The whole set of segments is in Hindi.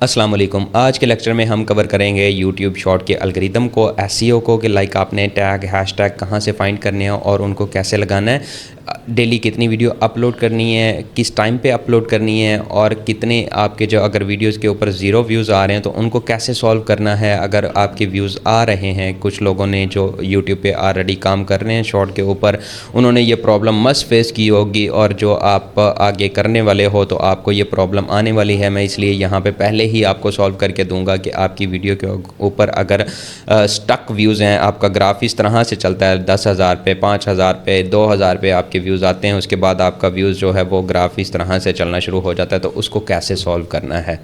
अस्सलाम वालेकुम। आज के लेक्चर में हम कवर करेंगे यूट्यूब शॉर्ट के एल्गोरिदम को, एसईओ को, कि लाइक आपने टैग हैशटैग कहाँ से फाइंड करने हैं और उनको कैसे लगाना है, डेली कितनी वीडियो अपलोड करनी है, किस टाइम पे अपलोड करनी है, और कितने आपके जो अगर वीडियोस के ऊपर ज़ीरो व्यूज़ आ रहे हैं तो उनको कैसे सॉल्व करना है। अगर आपके व्यूज़ आ रहे हैं, कुछ लोगों ने जो यूट्यूब पे ऑलरेडी काम कर रहे हैं शॉर्ट के ऊपर, उन्होंने ये प्रॉब्लम मस्ट फेस की होगी, और जो आप आगे करने वाले हो तो आपको ये प्रॉब्लम आने वाली है। मैं इसलिए यहाँ पे पहले ही आपको सॉल्व करके दूंगा कि आपकी वीडियो के ऊपर अगर स्टक व्यूज़ हैं, आपका ग्राफ इस तरह से चलता है 10,000 पे, 5,000 पे, 2,000 पे आपके व्यूज़ आते हैं, उसके बाद आपका व्यूज़ जो है वो ग्राफ इस तरह से चलना शुरू हो जाता है, तो उसको कैसे सॉल्व करना है।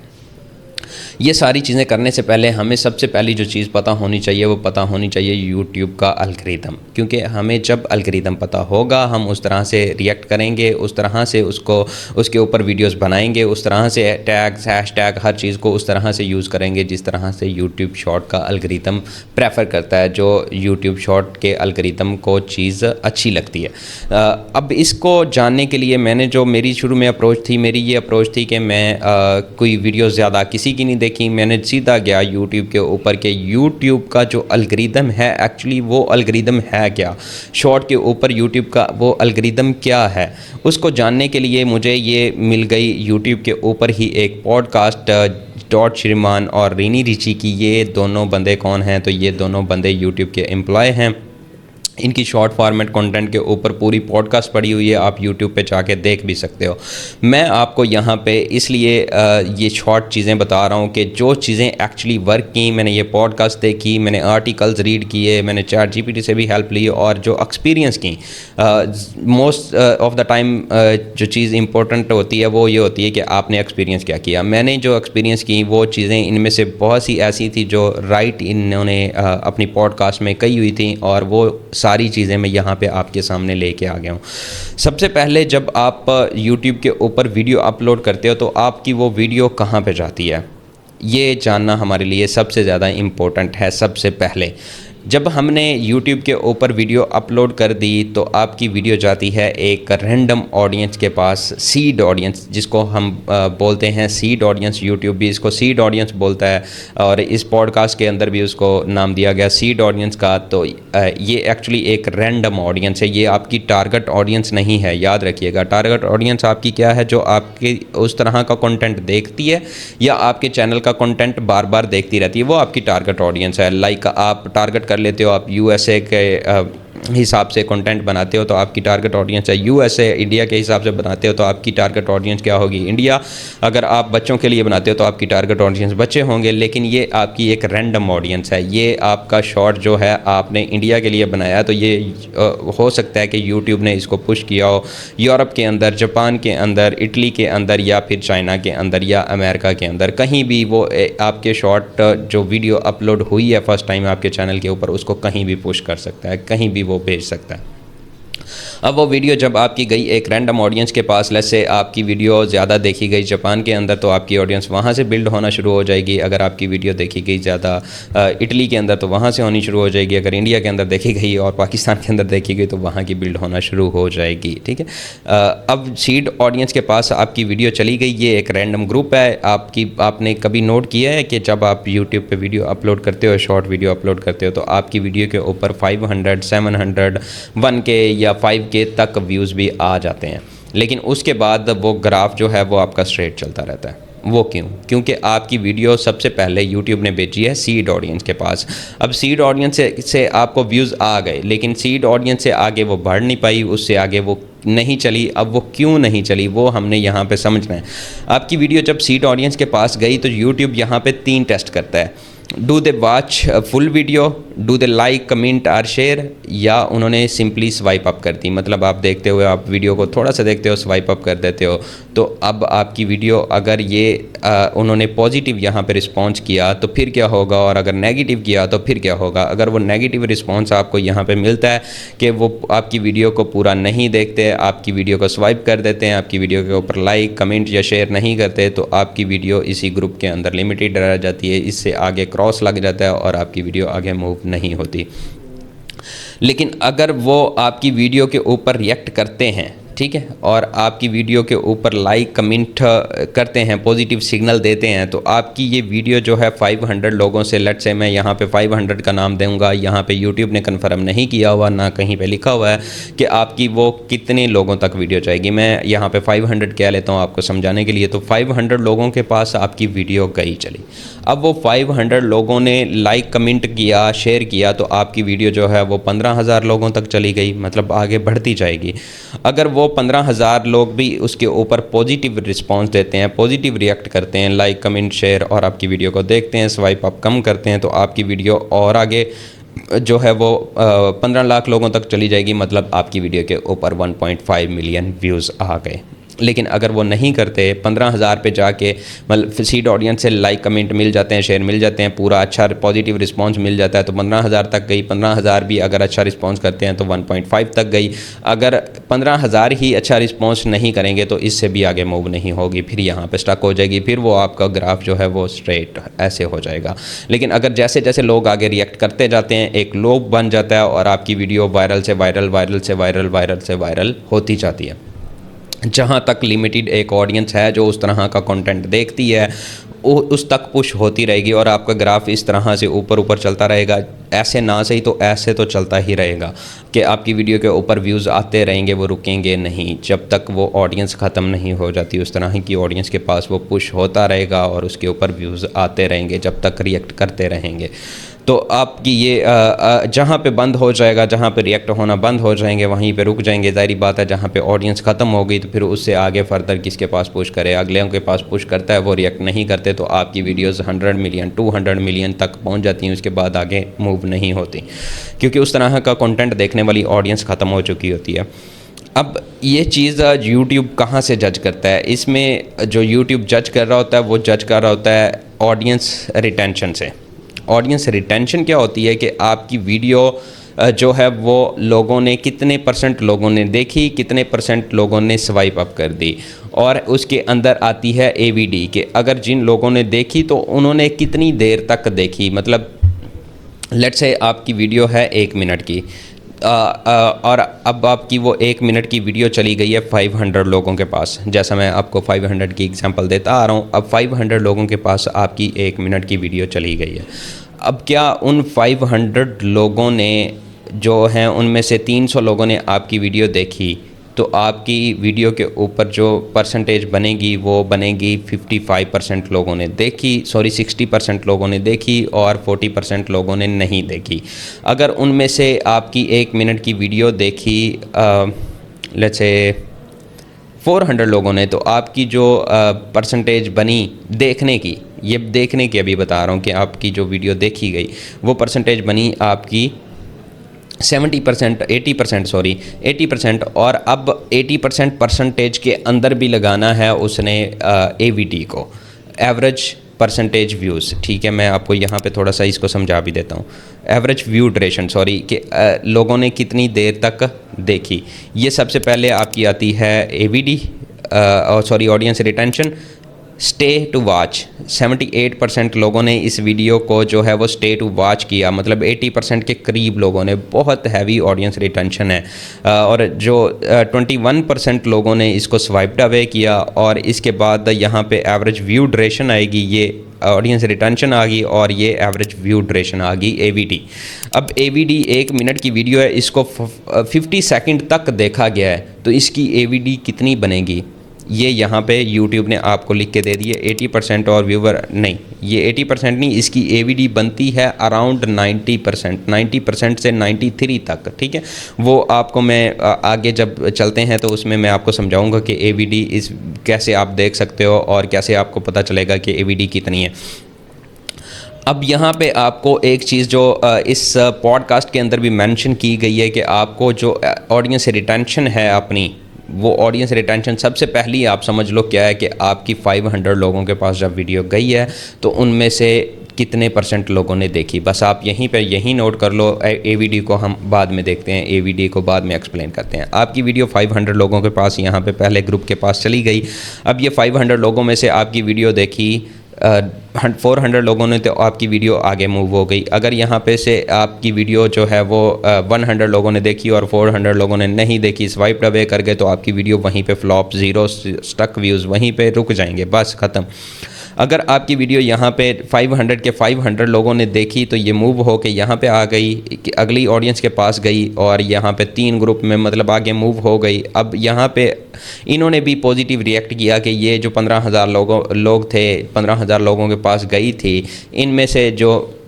ये सारी चीज़ें करने से पहले हमें सबसे पहली जो चीज़ पता होनी चाहिए वो पता होनी चाहिए यूट्यूब का एल्गोरिदम, क्योंकि हमें जब एल्गोरिदम पता होगा हम उस तरह से रिएक्ट करेंगे, उस तरह से उसको उसके ऊपर वीडियोस बनाएंगे, उस तरह से टैग्स हैशटैग हर चीज़ को उस तरह से यूज़ करेंगे जिस तरह से यूट्यूब शॉर्ट का एल्गोरिदम प्रेफर करता है, जो यूट्यूब शॉर्ट के एल्गोरिदम को चीज़ अच्छी लगती है। अब इसको जानने के लिए मैंने जो मेरी शुरू में अप्रोच थी, मेरी ये अप्रोच थी कि मैं कोई वीडियो ज़्यादा किसी की नहीं देखी, मैंने सीधा गया यूट्यूब के ऊपर के यूट्यूब का जो एल्गोरिदम है एक्चुअली वो एल्गोरिदम है क्या, शॉर्ट के ऊपर यूट्यूब का वो एल्गोरिदम क्या है। उसको जानने के लिए मुझे ये मिल गई यूट्यूब के ऊपर ही एक पॉडकास्ट, टॉड श्रीमान और रीनी रिची की। ये दोनों बंदे कौन हैं? तो ये दोनों बंदे यूट्यूब के एम्प्लॉय हैं। इनकी शॉर्ट फॉर्मेट कंटेंट के ऊपर पूरी पॉडकास्ट पड़ी हुई है, आप यूट्यूब पे जाके देख भी सकते हो। मैं आपको यहाँ पे इसलिए ये शॉर्ट चीज़ें बता रहा हूँ कि जो चीज़ें एक्चुअली वर्क की, मैंने ये पॉडकास्ट देखी, मैंने आर्टिकल्स रीड किए, मैंने चैट जीपीटी से भी हेल्प ली, और जो एक्सपीरियंस की मोस्ट ऑफ द टाइम जो चीज़ इंपॉर्टेंट होती है वो ये होती है कि आपने एक्सपीरियंस क्या किया। मैंने जो एक्सपीरियंस की वो चीज़ें इनमें से बहुत सी ऐसी थी जो राइट इन्होंने अपनी पॉडकास्ट में कही हुई थी, और वो सारी चीज़ें मैं यहाँ पे आपके सामने लेके आ गया हूँ। सबसे पहले जब आप YouTube के ऊपर वीडियो अपलोड करते हो तो आपकी वो वीडियो कहाँ पे जाती है, ये जानना हमारे लिए सबसे ज़्यादा इम्पोर्टेंट है। सबसे पहले जब हमने YouTube के ऊपर वीडियो अपलोड कर दी तो आपकी वीडियो जाती है एक रैंडम ऑडियंस के पास, सीड ऑडियंस जिसको हम बोलते हैं सीड ऑडियंस। YouTube भी इसको सीड ऑडियंस बोलता है, और इस पॉडकास्ट के अंदर भी उसको नाम दिया गया सीड ऑडियंस का। तो ये एक्चुअली एक रैंडम ऑडियंस है, ये आपकी टारगेट ऑडियंस नहीं है, याद रखिएगा। टारगेट ऑडियंस आपकी क्या है? जो आपके उस तरह का कंटेंट देखती है या आपके चैनल का कंटेंट बार बार देखती रहती है, वो आपकी टारगेट ऑडियंस है। लाइक आप टारगेट कर लेते हो, आप यूएसए के हिसाब से कंटेंट बनाते हो तो आपकी टारगेट ऑडियंस है यूएसए। इंडिया के हिसाब से बनाते हो तो आपकी टारगेट ऑडियंस क्या होगी? इंडिया। अगर आप बच्चों के लिए बनाते हो तो आपकी टारगेट ऑडियंस बच्चे होंगे, लेकिन ये आपकी एक रैंडम ऑडियंस है। ये आपका शॉर्ट जो है आपने इंडिया के लिए बनाया, तो ये हो सकता है कि यूट्यूब ने इसको पुश किया हो यूरोप के अंदर, जापान के अंदर, इटली के अंदर, या फिर चाइना के अंदर, या अमेरिका के अंदर, कहीं भी वो आपके शॉर्ट जो वीडियो अपलोड हुई है फर्स्ट टाइम आपके चैनल के ऊपर, उसको कहीं भी पुश कर सकता है, कहीं भी वो भेज सकता है। अब वो वीडियो जब आपकी गई एक रैंडम ऑडियंस के पास, लेट्स से आपकी वीडियो ज़्यादा देखी गई जापान के अंदर, तो आपकी ऑडियंस वहाँ से बिल्ड होना शुरू हो जाएगी। अगर आपकी वीडियो देखी गई ज़्यादा इटली के अंदर तो वहाँ से होनी शुरू हो जाएगी। अगर इंडिया के अंदर देखी गई और पाकिस्तान के अंदर देखी गई तो वहाँ की बिल्ड होना शुरू हो जाएगी। ठीक है। अब सीड ऑडियंस के पास आपकी वीडियो चली गई, ये एक रैंडम ग्रुप है आपने कभी नोट किया है कि जब आप यूट्यूब पर वीडियो अपलोड करते हो, शॉर्ट वीडियो अपलोड करते हो, तो आपकी वीडियो के ऊपर 500, 700, 1K या 5K तक व्यूज़ भी आ जाते हैं, लेकिन उसके बाद वो ग्राफ जो है वो आपका स्ट्रेट चलता रहता है। वो क्यों? क्योंकि आपकी वीडियो सबसे पहले YouTube ने भेजी है सीड ऑडियंस के पास। अब सीड ऑडियंस से आपको व्यूज़ आ गए, लेकिन सीड ऑडियंस से आगे वो बढ़ नहीं पाई, उससे आगे वो नहीं चली। अब वो क्यों नहीं चली वो हमने यहाँ पे समझना है। आपकी वीडियो जब सीड ऑडियंस के पास गई तो YouTube यहाँ पे 3 टेस्ट करता है। Do they watch full video, do they like, comment और शेयर, या उन्होंने सिंपली स्वाइप अप कर दी। मतलब आप देखते हुए आप वीडियो को थोड़ा सा देखते हो, स्वाइप अप कर देते हो। तो अब आपकी वीडियो अगर ये उन्होंने पॉजिटिव यहाँ पे रिस्पॉन्स किया तो फिर क्या होगा, और अगर नेगेटिव किया तो फिर क्या होगा। अगर वो नेगेटिव रिस्पॉन्स आपको यहाँ पे मिलता है कि वो आपकी वीडियो को पूरा नहीं देखते, आपकी वीडियो को स्वाइप कर देते हैं, आपकी वीडियो के ऊपर लाइक, कमेंट या शेयर नहीं करते, तो आपकी वीडियो इसी ग्रुप के अंदर लिमिटेड रह जाती है, इससे आगे क्रॉस लग जाता है और आपकी वीडियो आगे मूव नहीं होती। लेकिन अगर वो आपकी वीडियो के ऊपर रिएक्ट करते हैं ठीक है, और आपकी वीडियो के ऊपर लाइक कमेंट करते हैं, पॉजिटिव सिग्नल देते हैं, तो आपकी ये वीडियो जो है 500 लोगों से, लेट्स से मैं यहाँ पे 500 का नाम दूंगा, यहाँ पे यूट्यूब ने कन्फर्म नहीं किया हुआ, ना कहीं पे लिखा हुआ है कि आपकी वो कितने लोगों तक वीडियो जाएगी। मैं यहाँ पे 500 कह लेता हूँ आपको समझाने के लिए। तो 500 लोगों के पास आपकी वीडियो गई चली। अब वो 500 लोगों ने लाइक कमेंट किया, शेयर किया, तो आपकी वीडियो जो है वो 15,000 लोगों तक चली गई, मतलब आगे बढ़ती जाएगी। अगर वो 15,000 लोग भी उसके ऊपर पॉजिटिव रिस्पांस देते हैं, पॉजिटिव रिएक्ट करते हैं, लाइक कमेंट शेयर और आपकी वीडियो को देखते हैं, स्वाइप अप कम करते हैं, तो आपकी वीडियो और आगे जो है वो 15 लाख लोगों तक चली जाएगी, मतलब आपकी वीडियो के ऊपर 1.5 मिलियन व्यूज़ आ गए। लेकिन अगर वो नहीं करते, 15,000 पे जाके मतलब सीड ऑडियंस से लाइक कमेंट मिल जाते हैं, शेयर मिल जाते हैं, पूरा अच्छा पॉजिटिव रिस्पांस मिल जाता है, तो 15,000 तक गई। 15,000 भी अगर अच्छा रिस्पांस करते हैं तो 1.5 तक गई। अगर 15,000 ही अच्छा रिस्पांस नहीं करेंगे तो इससे भी आगे मूव नहीं होगी, फिर यहाँ पे स्टक हो जाएगी, फिर वो आपका ग्राफ जो है वो स्ट्रेट ऐसे हो जाएगा। लेकिन अगर जैसे जैसे लोग आगे रिएक्ट करते जाते हैं, एक लोब बन जाता है और आपकी वीडियो वायरल से वायरल, वायरल से वायरल, वायरल से वायरल होती जाती है। जहाँ तक लिमिटेड एक ऑडियंस है जो उस तरह का कंटेंट देखती है, वो उस तक पुश होती रहेगी और आपका ग्राफ इस तरह से ऊपर ऊपर चलता रहेगा। ऐसे ना सही तो ऐसे तो चलता ही रहेगा कि आपकी वीडियो के ऊपर व्यूज़ आते रहेंगे, वो रुकेंगे नहीं जब तक वो ऑडियंस ख़त्म नहीं हो जाती। उस तरह की ऑडियंस के पास वो पुश होता रहेगा और उसके ऊपर व्यूज़ आते रहेंगे जब तक रिएक्ट करते रहेंगे। तो आपकी ये जहाँ पे बंद हो जाएगा, जहाँ पे रिएक्ट होना बंद हो जाएंगे, वहीं पे रुक जाएंगे। ज़ाहिर बात है, जहाँ पे ऑडियंस ख़त्म हो गई तो फिर उससे आगे फर्दर किसके पास पुश करे, अगले के पास पुश करता है, वो रिएक्ट नहीं करते, तो आपकी वीडियोस 100 मिलियन 200 मिलियन तक पहुँच जाती हैं। उसके बाद आगे मूव नहीं होती, क्योंकि उस तरह का कंटेंट देखने वाली ऑडियंस ख़त्म हो चुकी होती है। अब ये चीज़ यूट्यूब कहाँ से जज करता है? इसमें जो यूट्यूब जज कर रहा होता है वो जज कर रहा होता है ऑडियंस रिटेंशन से। ऑडियंस रिटेंशन क्या होती है कि आपकी वीडियो जो है वो लोगों ने कितने % लोगों ने देखी, कितने % लोगों ने स्वाइप अप कर दी, और उसके अंदर आती है AVD कि अगर जिन लोगों ने देखी तो उन्होंने कितनी देर तक देखी। मतलब लेट्स से आपकी वीडियो है 1 मिनट की, और अब आपकी वो 1 मिनट की वीडियो चली गई है 500 लोगों के पास। जैसा मैं आपको 500 की एग्जांपल देता आ रहा हूँ, अब 500 लोगों के पास आपकी 1 मिनट की वीडियो चली गई है। अब क्या उन 500 लोगों ने जो हैं उनमें से 300 लोगों ने आपकी वीडियो देखी, तो आपकी वीडियो के ऊपर जो परसेंटेज बनेगी वो बनेगी 55% लोगों ने देखी, 60% लोगों ने देखी और 40% लोगों ने नहीं देखी। अगर उनमें से आपकी 1 मिनट की वीडियो देखी लेट्स से 400 लोगों ने, तो आपकी जो परसेंटेज बनी देखने की, ये देखने की अभी बता रहा हूँ कि आपकी जो वीडियो देखी गई वो परसेंटेज बनी आपकी 70%, 80%, और अब 80% परसेंटेज के अंदर भी लगाना है उसने AVD को, एवरेज परसेंटेज व्यूज़। ठीक है, मैं आपको यहाँ पे थोड़ा सा इसको समझा भी देता हूँ। एवरेज व्यू ड्यूरेशन कि लोगों ने कितनी देर तक देखी। ये सबसे पहले आपकी आती है AVD audience retention. Stay to watch, 78% लोगों ने इस वीडियो को जो है वो स्टे टू वॉच किया, मतलब 80% के करीब लोगों ने, बहुत हैवी ऑडियंस रिटेंशन है। और जो 21% लोगों ने इसको स्वाइप्ड अवे किया, और इसके बाद यहाँ पे एवरेज व्यू ड्यूरेशन आएगी, ये ऑडियंस रिटेंशन आ गई और ये एवरेज व्यू ड्यूरेशन आ गई AVD। अब AVD 1 मिनट की वीडियो है, इसको 50 सेकंड तक देखा गया है, तो इसकी AVD कितनी बनेगी ये यहाँ पे YouTube ने आपको लिख के दे दी है। 80% और व्यूवर नहीं, ये 80% नहीं, इसकी AVD बनती है अराउंड 90%, 90% से 93 तक। ठीक है, वो आपको मैं आगे जब चलते हैं तो उसमें मैं आपको समझाऊंगा कि AVD इस कैसे आप देख सकते हो और कैसे आपको पता चलेगा कि AVD कितनी है। अब यहाँ पे आपको एक चीज़ जो इस पॉडकास्ट के अंदर भी मेंशन की गई है कि आपको जो ऑडियंस रिटेंशन है अपनी, वो ऑडियंस रिटेंशन सबसे पहली आप समझ लो क्या है कि आपकी 500 लोगों के पास जब वीडियो गई है तो उनमें से कितने % लोगों ने देखी। बस आप यहीं पर यही नोट कर लो। AVD को हम बाद में देखते हैं, AVD को बाद में एक्सप्लेन करते हैं। आपकी वीडियो 500 लोगों के पास यहाँ पे पहले ग्रुप के पास चली गई। अब ये 500 लोगों में से आपकी वीडियो देखी 400 लोगों ने तो आपकी वीडियो आगे मूव हो गई। अगर यहाँ पे से आपकी वीडियो जो है वो 100 लोगों ने देखी और 400 लोगों ने नहीं देखी, स्वाइप अवे कर गए, तो आपकी वीडियो वहीं पे फ्लॉप, ज़ीरो, स्टक व्यूज़ वहीं पे रुक जाएंगे, बस ख़त्म। अगर आपकी वीडियो यहाँ पे 500 के 500 लोगों ने देखी तो ये मूव हो के यहाँ पे आ गई कि अगली ऑडियंस के पास गई और यहाँ पे 3 ग्रुप में मतलब आगे मूव हो गई। अब यहाँ पे इन्होंने भी पॉजिटिव रिएक्ट किया कि ये जो 15,000 लोग थे, 15,000 लोगों के पास गई थी, इनमें से जो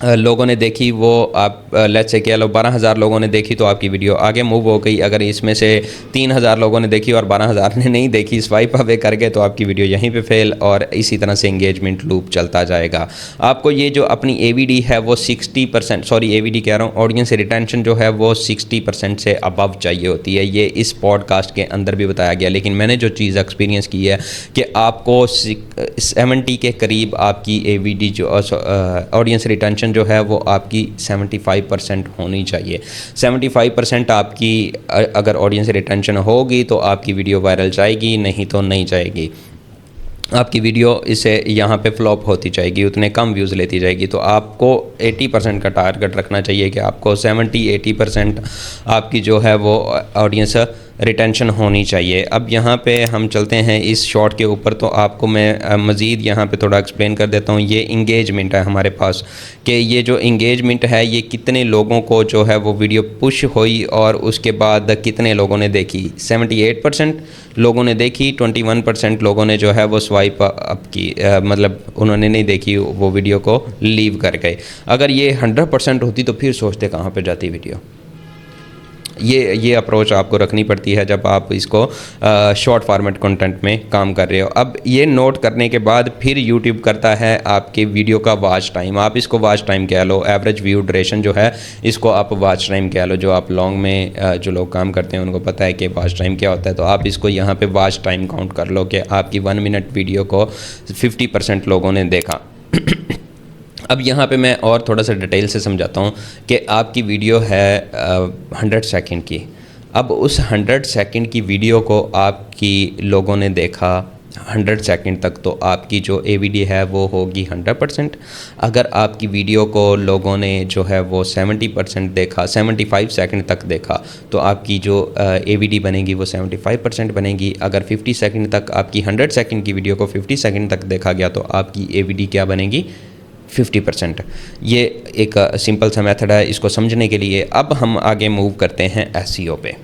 लोगों ने देखी वो आप लेट्स से कह लो 12,000 लोगों ने देखी तो आपकी वीडियो आगे मूव हो गई। अगर इसमें से 3,000 लोगों ने देखी और 12,000 ने नहीं देखी, स्वाइप अवे कर गए, तो आपकी वीडियो यहीं पे फेल, और इसी तरह से एंगेजमेंट लूप चलता जाएगा। आपको ये जो अपनी AVD है वो 60%, सॉरी AVD कह रहा हूँ, ऑडियंस रिटेंशन जो है वो 60% से अबव चाहिए होती है। ये इस पॉडकास्ट के अंदर भी बताया गया, लेकिन मैंने जो चीज़ एक्सपीरियंस की है कि आपको 70 के करीब आपकी AVD जो ऑडियंस रिटेंशन जो है वो आपकी 75% होनी चाहिए। 75% आपकी अगर ऑडियंस रिटेंशन होगी तो आपकी वीडियो वायरल जाएगी, नहीं तो नहीं जाएगी। आपकी वीडियो इसे यहाँ पे फ्लॉप होती जाएगी, उतने कम व्यूज़ लेती जाएगी। तो आपको 80% का टारगेट रखना चाहिए कि आपको 70-80% आपकी जो है वो ऑडियंस रिटेंशन होनी चाहिए। अब यहाँ पे हम चलते हैं इस शॉर्ट के ऊपर, तो आपको मैं मज़ीद यहाँ पे थोड़ा एक्सप्लेन कर देता हूँ। ये इंगेजमेंट है हमारे पास, कि ये जो इंगेजमेंट है ये कितने लोगों को जो है वो वीडियो पुश हुई और उसके बाद कितने लोगों ने देखी। 78% लोगों ने देखी, 21% लोगों ने जो है वो स्वाइप अप की, मतलब उन्होंने नहीं देखी, वो वीडियो को लीव कर गए। अगर ये 100% होती तो फिर सोचते कहाँ पे जाती वीडियो। ये अप्रोच आपको रखनी पड़ती है जब आप इसको शॉर्ट फॉर्मेट कंटेंट में काम कर रहे हो। अब ये नोट करने के बाद फिर यूट्यूब करता है आपके वीडियो का वॉच टाइम। आप इसको वॉच टाइम कह लो, एवरेज व्यू ड्यूरेशन जो है इसको आप वॉच टाइम कह लो। जो आप लॉन्ग में जो लोग काम करते हैं उनको पता है कि वॉच टाइम क्या होता है, तो आप इसको यहाँ पे वॉच टाइम काउंट कर लो कि आपकी 1 मिनट वीडियो को 50% लोगों ने देखा। अब यहाँ पे मैं और थोड़ा सा डिटेल से समझाता हूँ कि आपकी वीडियो है 100 सेकंड की। अब उस 100 सेकंड की वीडियो को आपकी लोगों ने देखा 100 सेकंड तक, तो आपकी जो AVD है वो होगी 100%। अगर आपकी वीडियो को लोगों ने जो है वो 70% देखा, 75 सेकंड तक देखा, तो आपकी जो AVD बनेगी वो 75% बनेगी। अगर 50 सेकंड तक आपकी 100 सेकंड की वीडियो को 50 सेकंड तक देखा गया तो आपकी AVD क्या बनेगी, 50%। ये एक सिंपल सा मेथड है इसको समझने के लिए। अब हम आगे मूव करते हैं SEO पे।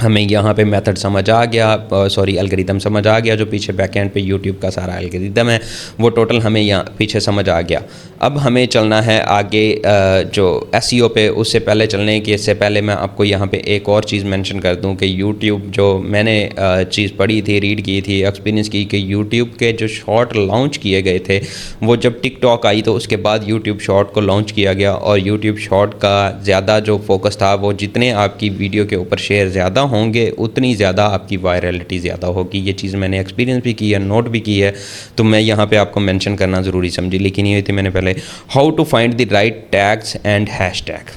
हमें यहाँ पे मेथड समझ आ गया, सॉरी एल्गोरिदम समझ आ गया, जो पीछे बैकएंड पे यूट्यूब का सारा एल्गोरिदम है वो टोटल हमें यहाँ पीछे समझ आ गया। अब हमें चलना है आगे जो SEO पे। उससे पहले चलने के इससे पहले मैं आपको यहाँ पे एक और चीज़ मेंशन कर दूँ कि यूट्यूब जो मैंने चीज़ पढ़ी थी, रीड की थी, एक्सपीरियंस की, कि यूट्यूब के जो शॉर्ट लॉन्च किए गए थे वो जब टिकटॉक आई तो उसके बाद यूट्यूब शॉर्ट को लॉन्च किया गया, और यूट्यूब शॉर्ट का ज़्यादा जो फोकस था वो जितने आपकी वीडियो के ऊपर शेयर ज़्यादा होंगे उतनी ज़्यादा आपकी वायरलिटी ज़्यादा होगी। ये चीज़ मैंने एक्सपीरियंस भी की है, नोट भी की है, तो मैं यहाँ पे आपको मेंशन करना ज़रूरी समझी। लेकिन ये थी मैंने पहले how to find the right tags and hashtag.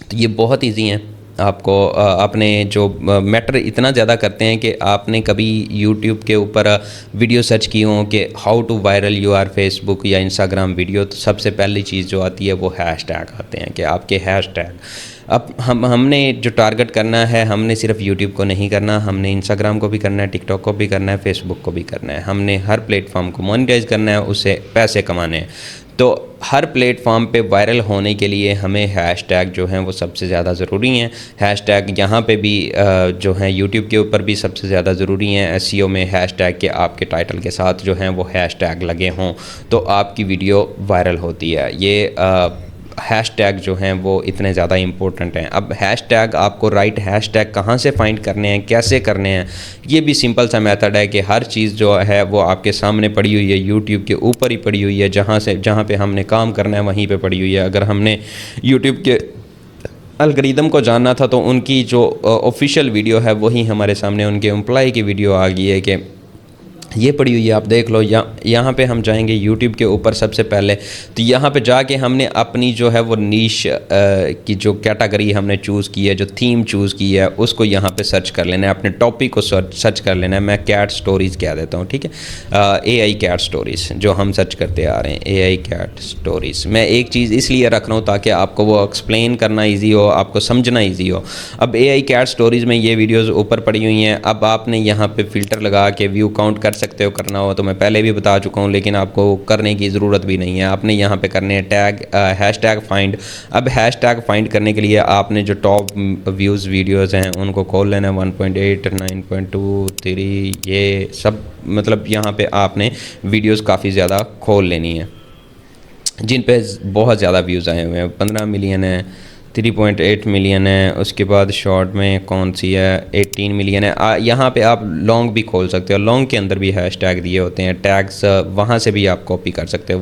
तो ये बहुत ईजी हैं। आपको अपने जो मैटर इतना ज़्यादा करते हैं कि आपने कभी यूट्यूब के ऊपर वीडियो सर्च की हो कि how to viral your Facebook या इंस्टाग्राम वीडियो, तो सबसे पहली चीज़ जो आती है वो हैशटैग आते हैं कि आपके हैशटैग। अब हमने जो टारगेट करना है, हमने सिर्फ यूट्यूब को नहीं करना, हमने इंस्टाग्राम को भी करना है, टिकटॉक को भी करना है, फेसबुक को भी करना है। हमने हर प्लेटफॉर्म को मोनेटाइज करना है, उससे पैसे कमाने हैं। तो हर प्लेटफॉर्म पे वायरल होने के लिए हमें हैशटैग जो हैं वो सबसे ज़्यादा ज़रूरी हैं। हैशटैग यहाँ पे भी जो हैं यूट्यूब के ऊपर भी सबसे ज़्यादा ज़रूरी हैं। SEO में हैशटैग के आपके टाइटल के साथ जो हैं वो हैशटैग लगे हों तो आपकी वीडियो वायरल होती है। ये हैशटैग जो हैं वो इतने ज़्यादा इम्पोर्टेंट हैं। अब हैशटैग, आपको राइट हैशटैग कहाँ से फाइंड करने हैं, कैसे करने हैं, ये भी सिंपल सा मेथड है कि हर चीज़ जो है वो आपके सामने पड़ी हुई है, यूट्यूब के ऊपर ही पड़ी हुई है। जहाँ पे हमने काम करना है वहीं पे पड़ी हुई है। अगर हमने यूट्यूब के एल्गोरिदम को जानना था तो उनकी जो ऑफिशियल वीडियो है वही हमारे सामने, उनके एम्प्लॉय की वीडियो आ गई है कि ये पड़ी हुई है, आप देख लो। यहाँ पे हम जाएंगे यूट्यूब के ऊपर सबसे पहले, तो यहाँ पे जाके हमने अपनी जो है वो नीश की जो कैटेगरी हमने चूज़ की है, जो थीम चूज़ की है, उसको यहाँ पे सर्च कर लेना है, अपने टॉपिक को सर्च कर लेना है। मैं कैट स्टोरीज़ कह देता हूँ, ठीक है, AI कैट स्टोरीज़ जो हम सर्च करते आ रहे हैं, AI कैट स्टोरीज़। मैं एक चीज़ इसलिए रख रहा हूँ ताकि आपको वो एक्सप्लेन करना ईजी हो, आपको समझना ईजी हो। अब AI कैट स्टोरीज़ में ये वीडियोज़ ऊपर पड़ी हुई हैं। अब आपने यहाँ पर फ़िल्टर लगा के व्यू काउंट कर सकते हो, करना हो तो मैं पहले भी बता चुका हूँ, लेकिन आपको करने की ज़रूरत भी नहीं है। आपने यहाँ पे करने हैं टैग हैशटैग फाइंड। अब हैशटैग फाइंड करने के लिए आपने जो टॉप व्यूज़ वीडियोज़ हैं उनको खोल लेना है, 1.8, 9.2, 3, ये सब, मतलब यहाँ पे आपने वीडियोज़ काफ़ी ज़्यादा खोल लेनी है जिन पे बहुत ज़्यादा व्यूज़ आए हुए हैं। 15 मिलियन है, 3.8 मिलियन है, उसके बाद शॉर्ट में कौन सी है, 18 मिलियन है। यहाँ पे आप लॉन्ग भी खोल सकते हो, लॉन्ग के अंदर भी हैशटैग दिए होते हैं, टैग्स वहाँ से भी आप कॉपी कर सकते हो।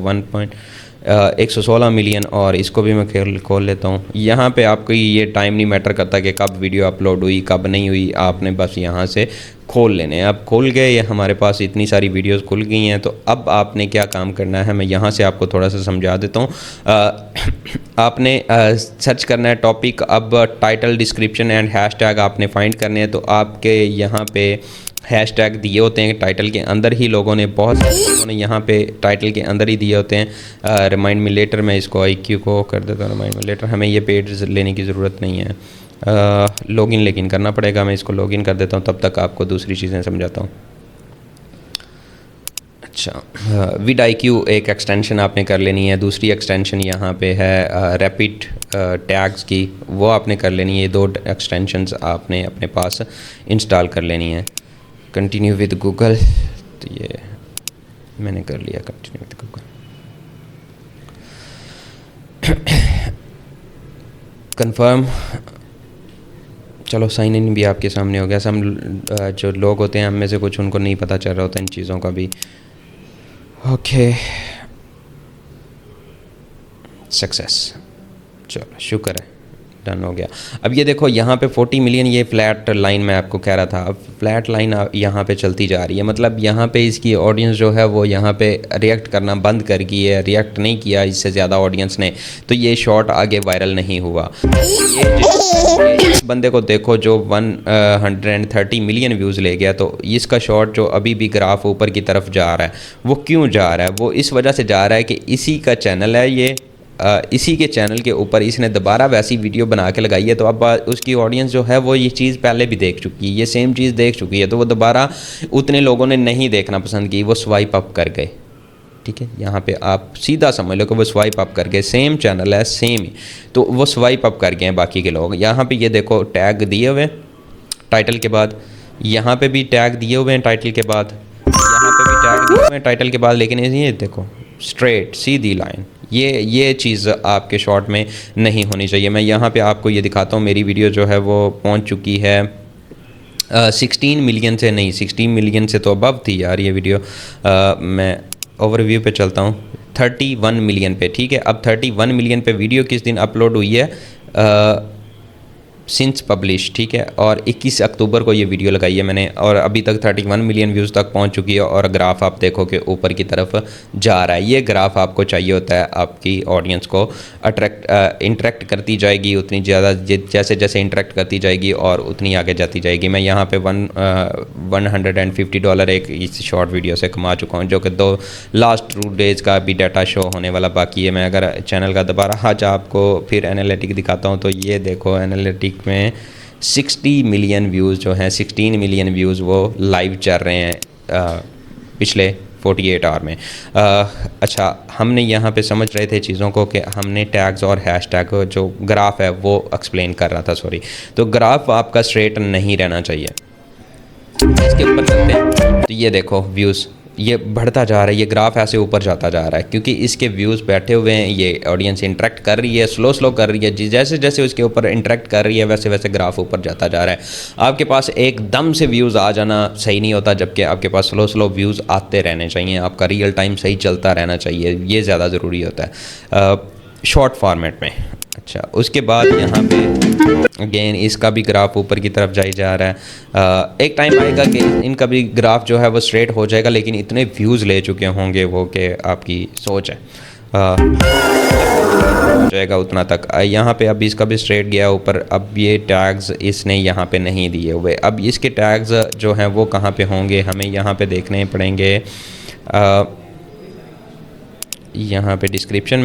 116 मिलियन, और इसको भी मैं खोल लेता हूँ। यहाँ पे आपको ये टाइम नहीं मैटर करता कि कब वीडियो अपलोड हुई कब नहीं हुई, आपने बस यहाँ से खोल लेने हैं। अब खुल गए, ये हमारे पास इतनी सारी वीडियोस खुल गई हैं। तो अब आपने क्या काम करना है, मैं यहाँ से आपको थोड़ा सा समझा देता हूँ। आपने सर्च करना है टॉपिक। अब टाइटल, डिस्क्रिप्शन एंड हैशटैग आपने फाइंड करने हैं। तो आपके यहाँ पे हैशटैग दिए होते हैं टाइटल के अंदर ही, लोगों ने, बहुत सारे लोगों ने यहाँ पे टाइटल के अंदर ही दिए होते हैं। रिमाइंड मी लेटर, मैं इसको IQ को कर देता हूँ रिमाइंड मी लेटर। हमें ये पेड लेने की ज़रूरत नहीं है, लॉगिन लेकिन करना पड़ेगा। मैं इसको लॉगिन कर देता हूँ, तब तक आपको दूसरी चीज़ें समझाता हूँ। अच्छा, vidIQ एक एक्सटेंशन आपने कर लेनी है। दूसरी एक्सटेंशन यहाँ पे है रैपिड टैग्स की, वो आपने कर लेनी है। ये 2 एक्सटेंशंस आपने अपने पास इंस्टॉल कर लेनी है। कंटिन्यू विद गूगल, तो ये मैंने कर लिया, कंटिन्यू विद गूगल। कंफर्म, चलो साइन इन भी आपके सामने हो गया। सब जो लोग होते हैं हम में से कुछ, उनको नहीं पता चल रहा होता इन चीज़ों का भी। ओके, सक्सेस, चलो शुक्र है, डन हो गया। अब ये देखो यहाँ पे 40 मिलियन, ये फ्लैट लाइन मैं आपको कह रहा था। अब फ्लैट लाइन यहाँ पे चलती जा रही है, मतलब यहाँ पे इसकी ऑडियंस जो है वो यहाँ पे रिएक्ट करना बंद कर गई है, रिएक्ट नहीं किया इससे ज़्यादा ऑडियंस ने, तो ये शॉर्ट आगे वायरल नहीं हुआ। ये इस बंदे को देखो जो 130 मिलियन व्यूज़ ले गया, तो इसका शॉर्ट जो अभी भी ग्राफ ऊपर की तरफ जा रहा है, वो क्यों जा रहा है? वो इस वजह से जा रहा है कि इसी का चैनल है ये, इसी के चैनल के ऊपर इसने दोबारा वैसी वीडियो बना के लगाई है। तो अब उसकी ऑडियंस जो है वो ये चीज़ पहले भी देख चुकी है, ये सेम चीज़ देख चुकी है, तो वो दोबारा उतने लोगों ने नहीं देखना पसंद की, वो स्वाइप अप कर गए। ठीक है, यहाँ पे आप सीधा समझ लो कि वो स्वाइप अप कर गए, सेम चैनल है सेम ही, तो वो स्वाइप अप कर गए हैं बाकी के लोग। यहाँ पे ये देखो टैग दिए हुए टाइटल के बाद, यहाँ पे भी टैग दिए हुए हैं टाइटल के बाद, यहाँ पे भी टैग दिए हुए हैं टाइटल के बाद, लेकिन ये देखो स्ट्रेट सीधी लाइन, ये चीज़ आपके शॉर्ट में नहीं होनी चाहिए। मैं यहाँ पे आपको ये दिखाता हूँ, मेरी वीडियो जो है वो पहुँच चुकी है 16 मिलियन से, नहीं 16 मिलियन से तो अबव थी यार ये वीडियो। मैं ओवरव्यू पे चलता हूँ, 31 मिलियन पे। ठीक है, अब 31 मिलियन पे वीडियो किस दिन अपलोड हुई है, सिंस पब्लिश। ठीक है, और 21 अक्टूबर को ये वीडियो लगाई है मैंने, और अभी तक 31 मिलियन व्यूज़ तक पहुंच चुकी है। और ग्राफ आप देखो कि ऊपर की तरफ जा रहा है। ये ग्राफ आपको चाहिए होता है आपकी ऑडियंस को इंटरेक्ट करती जाएगी उतनी ज़्यादा, जैसे जैसे इंटरेक्ट करती जाएगी और उतनी आगे जाती जाएगी। मैं यहाँ पे $150 एक इस शॉर्ट वीडियो से कमा चुका हूँ, जो कि लास्ट 2 डेज़ का भी डाटा शो होने वाला बाकी है। मैं अगर चैनल का दोबारा आज आपको फिर एनालिटिक दिखाता हूँ, तो ये देखो एनालिटिक में 60 मिलियन व्यूज़ जो हैं, 16 मिलियन व्यूज़ वो लाइव चल रहे हैं पिछले 48 आवर में। अच्छा, हमने यहाँ पे समझ रहे थे चीज़ों को कि हमने टैग्स और हैशटैग जो ग्राफ है वो एक्सप्लेन कर रहा था, सॉरी। तो ग्राफ आपका स्ट्रेट नहीं रहना चाहिए। इसके ऊपर चलते हैं, तो ये देखो व्यूज़ ये बढ़ता जा रहा है, ये ग्राफ ऐसे ऊपर जाता जा रहा है क्योंकि इसके व्यूज़ बैठे हुए हैं, ये ऑडियंस इंटरेक्ट कर रही है, स्लो कर रही है। जैसे जैसे उसके ऊपर इंटरेक्ट कर रही है वैसे वैसे ग्राफ ऊपर जाता जा रहा है। आपके पास एकदम से व्यूज़ आ जाना सही नहीं होता, जबकि आपके पास स्लो व्यूज़ आते रहने चाहिए। आपका रियल टाइम सही चलता रहना चाहिए, ये ज़्यादा ज़रूरी होता है शॉर्ट फॉर्मेट में। अच्छा, उसके बाद यहाँ पे अगेन इसका भी ग्राफ ऊपर की तरफ जाई जा रहा है। एक टाइम आएगा कि इनका भी ग्राफ जो है वो स्ट्रेट हो जाएगा, लेकिन इतने व्यूज़ ले चुके होंगे वो कि आपकी सोच है हो जाएगा उतना तक। यहाँ पे अब इसका भी स्ट्रेट गया ऊपर। अब ये टैग्स इसने यहाँ पे नहीं दिए हुए। अब इसके टैग्स जो हैं वो कहाँ पे होंगे, हमें यहाँ पे देखने पड़ेंगे। यहाँ पे डिस्क्रिप्शन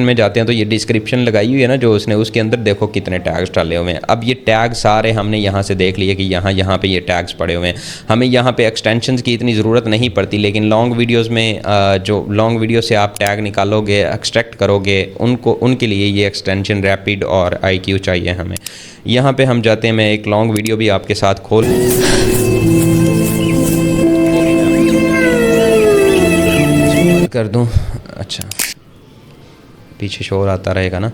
में जाते हैं तो ये डिस्क्रिप्शन लगाई हुई है ना जो उसने, उसके अंदर देखो कितने टैग्स डाले हुए हैं। अब ये टैग सारे हमने यहाँ से देख लिए कि यहाँ पे ये टैग्स पड़े हुए हैं। हमें यहाँ पे एक्सटेंशंस की इतनी ज़रूरत नहीं पड़ती, लेकिन लॉन्ग वीडियोस में जो लॉन्ग वीडियो से आप टैग निकालोगे, एक्सट्रैक्ट करोगे, उनके लिए ये एक्सटेंशन रैपिड और IQ चाहिए हमें। यहाँ पर हम जाते हैं, मैं एक लॉन्ग वीडियो भी आपके साथ खोल कर दूं। अच्छा, पीछे शोर आता रहेगा ना।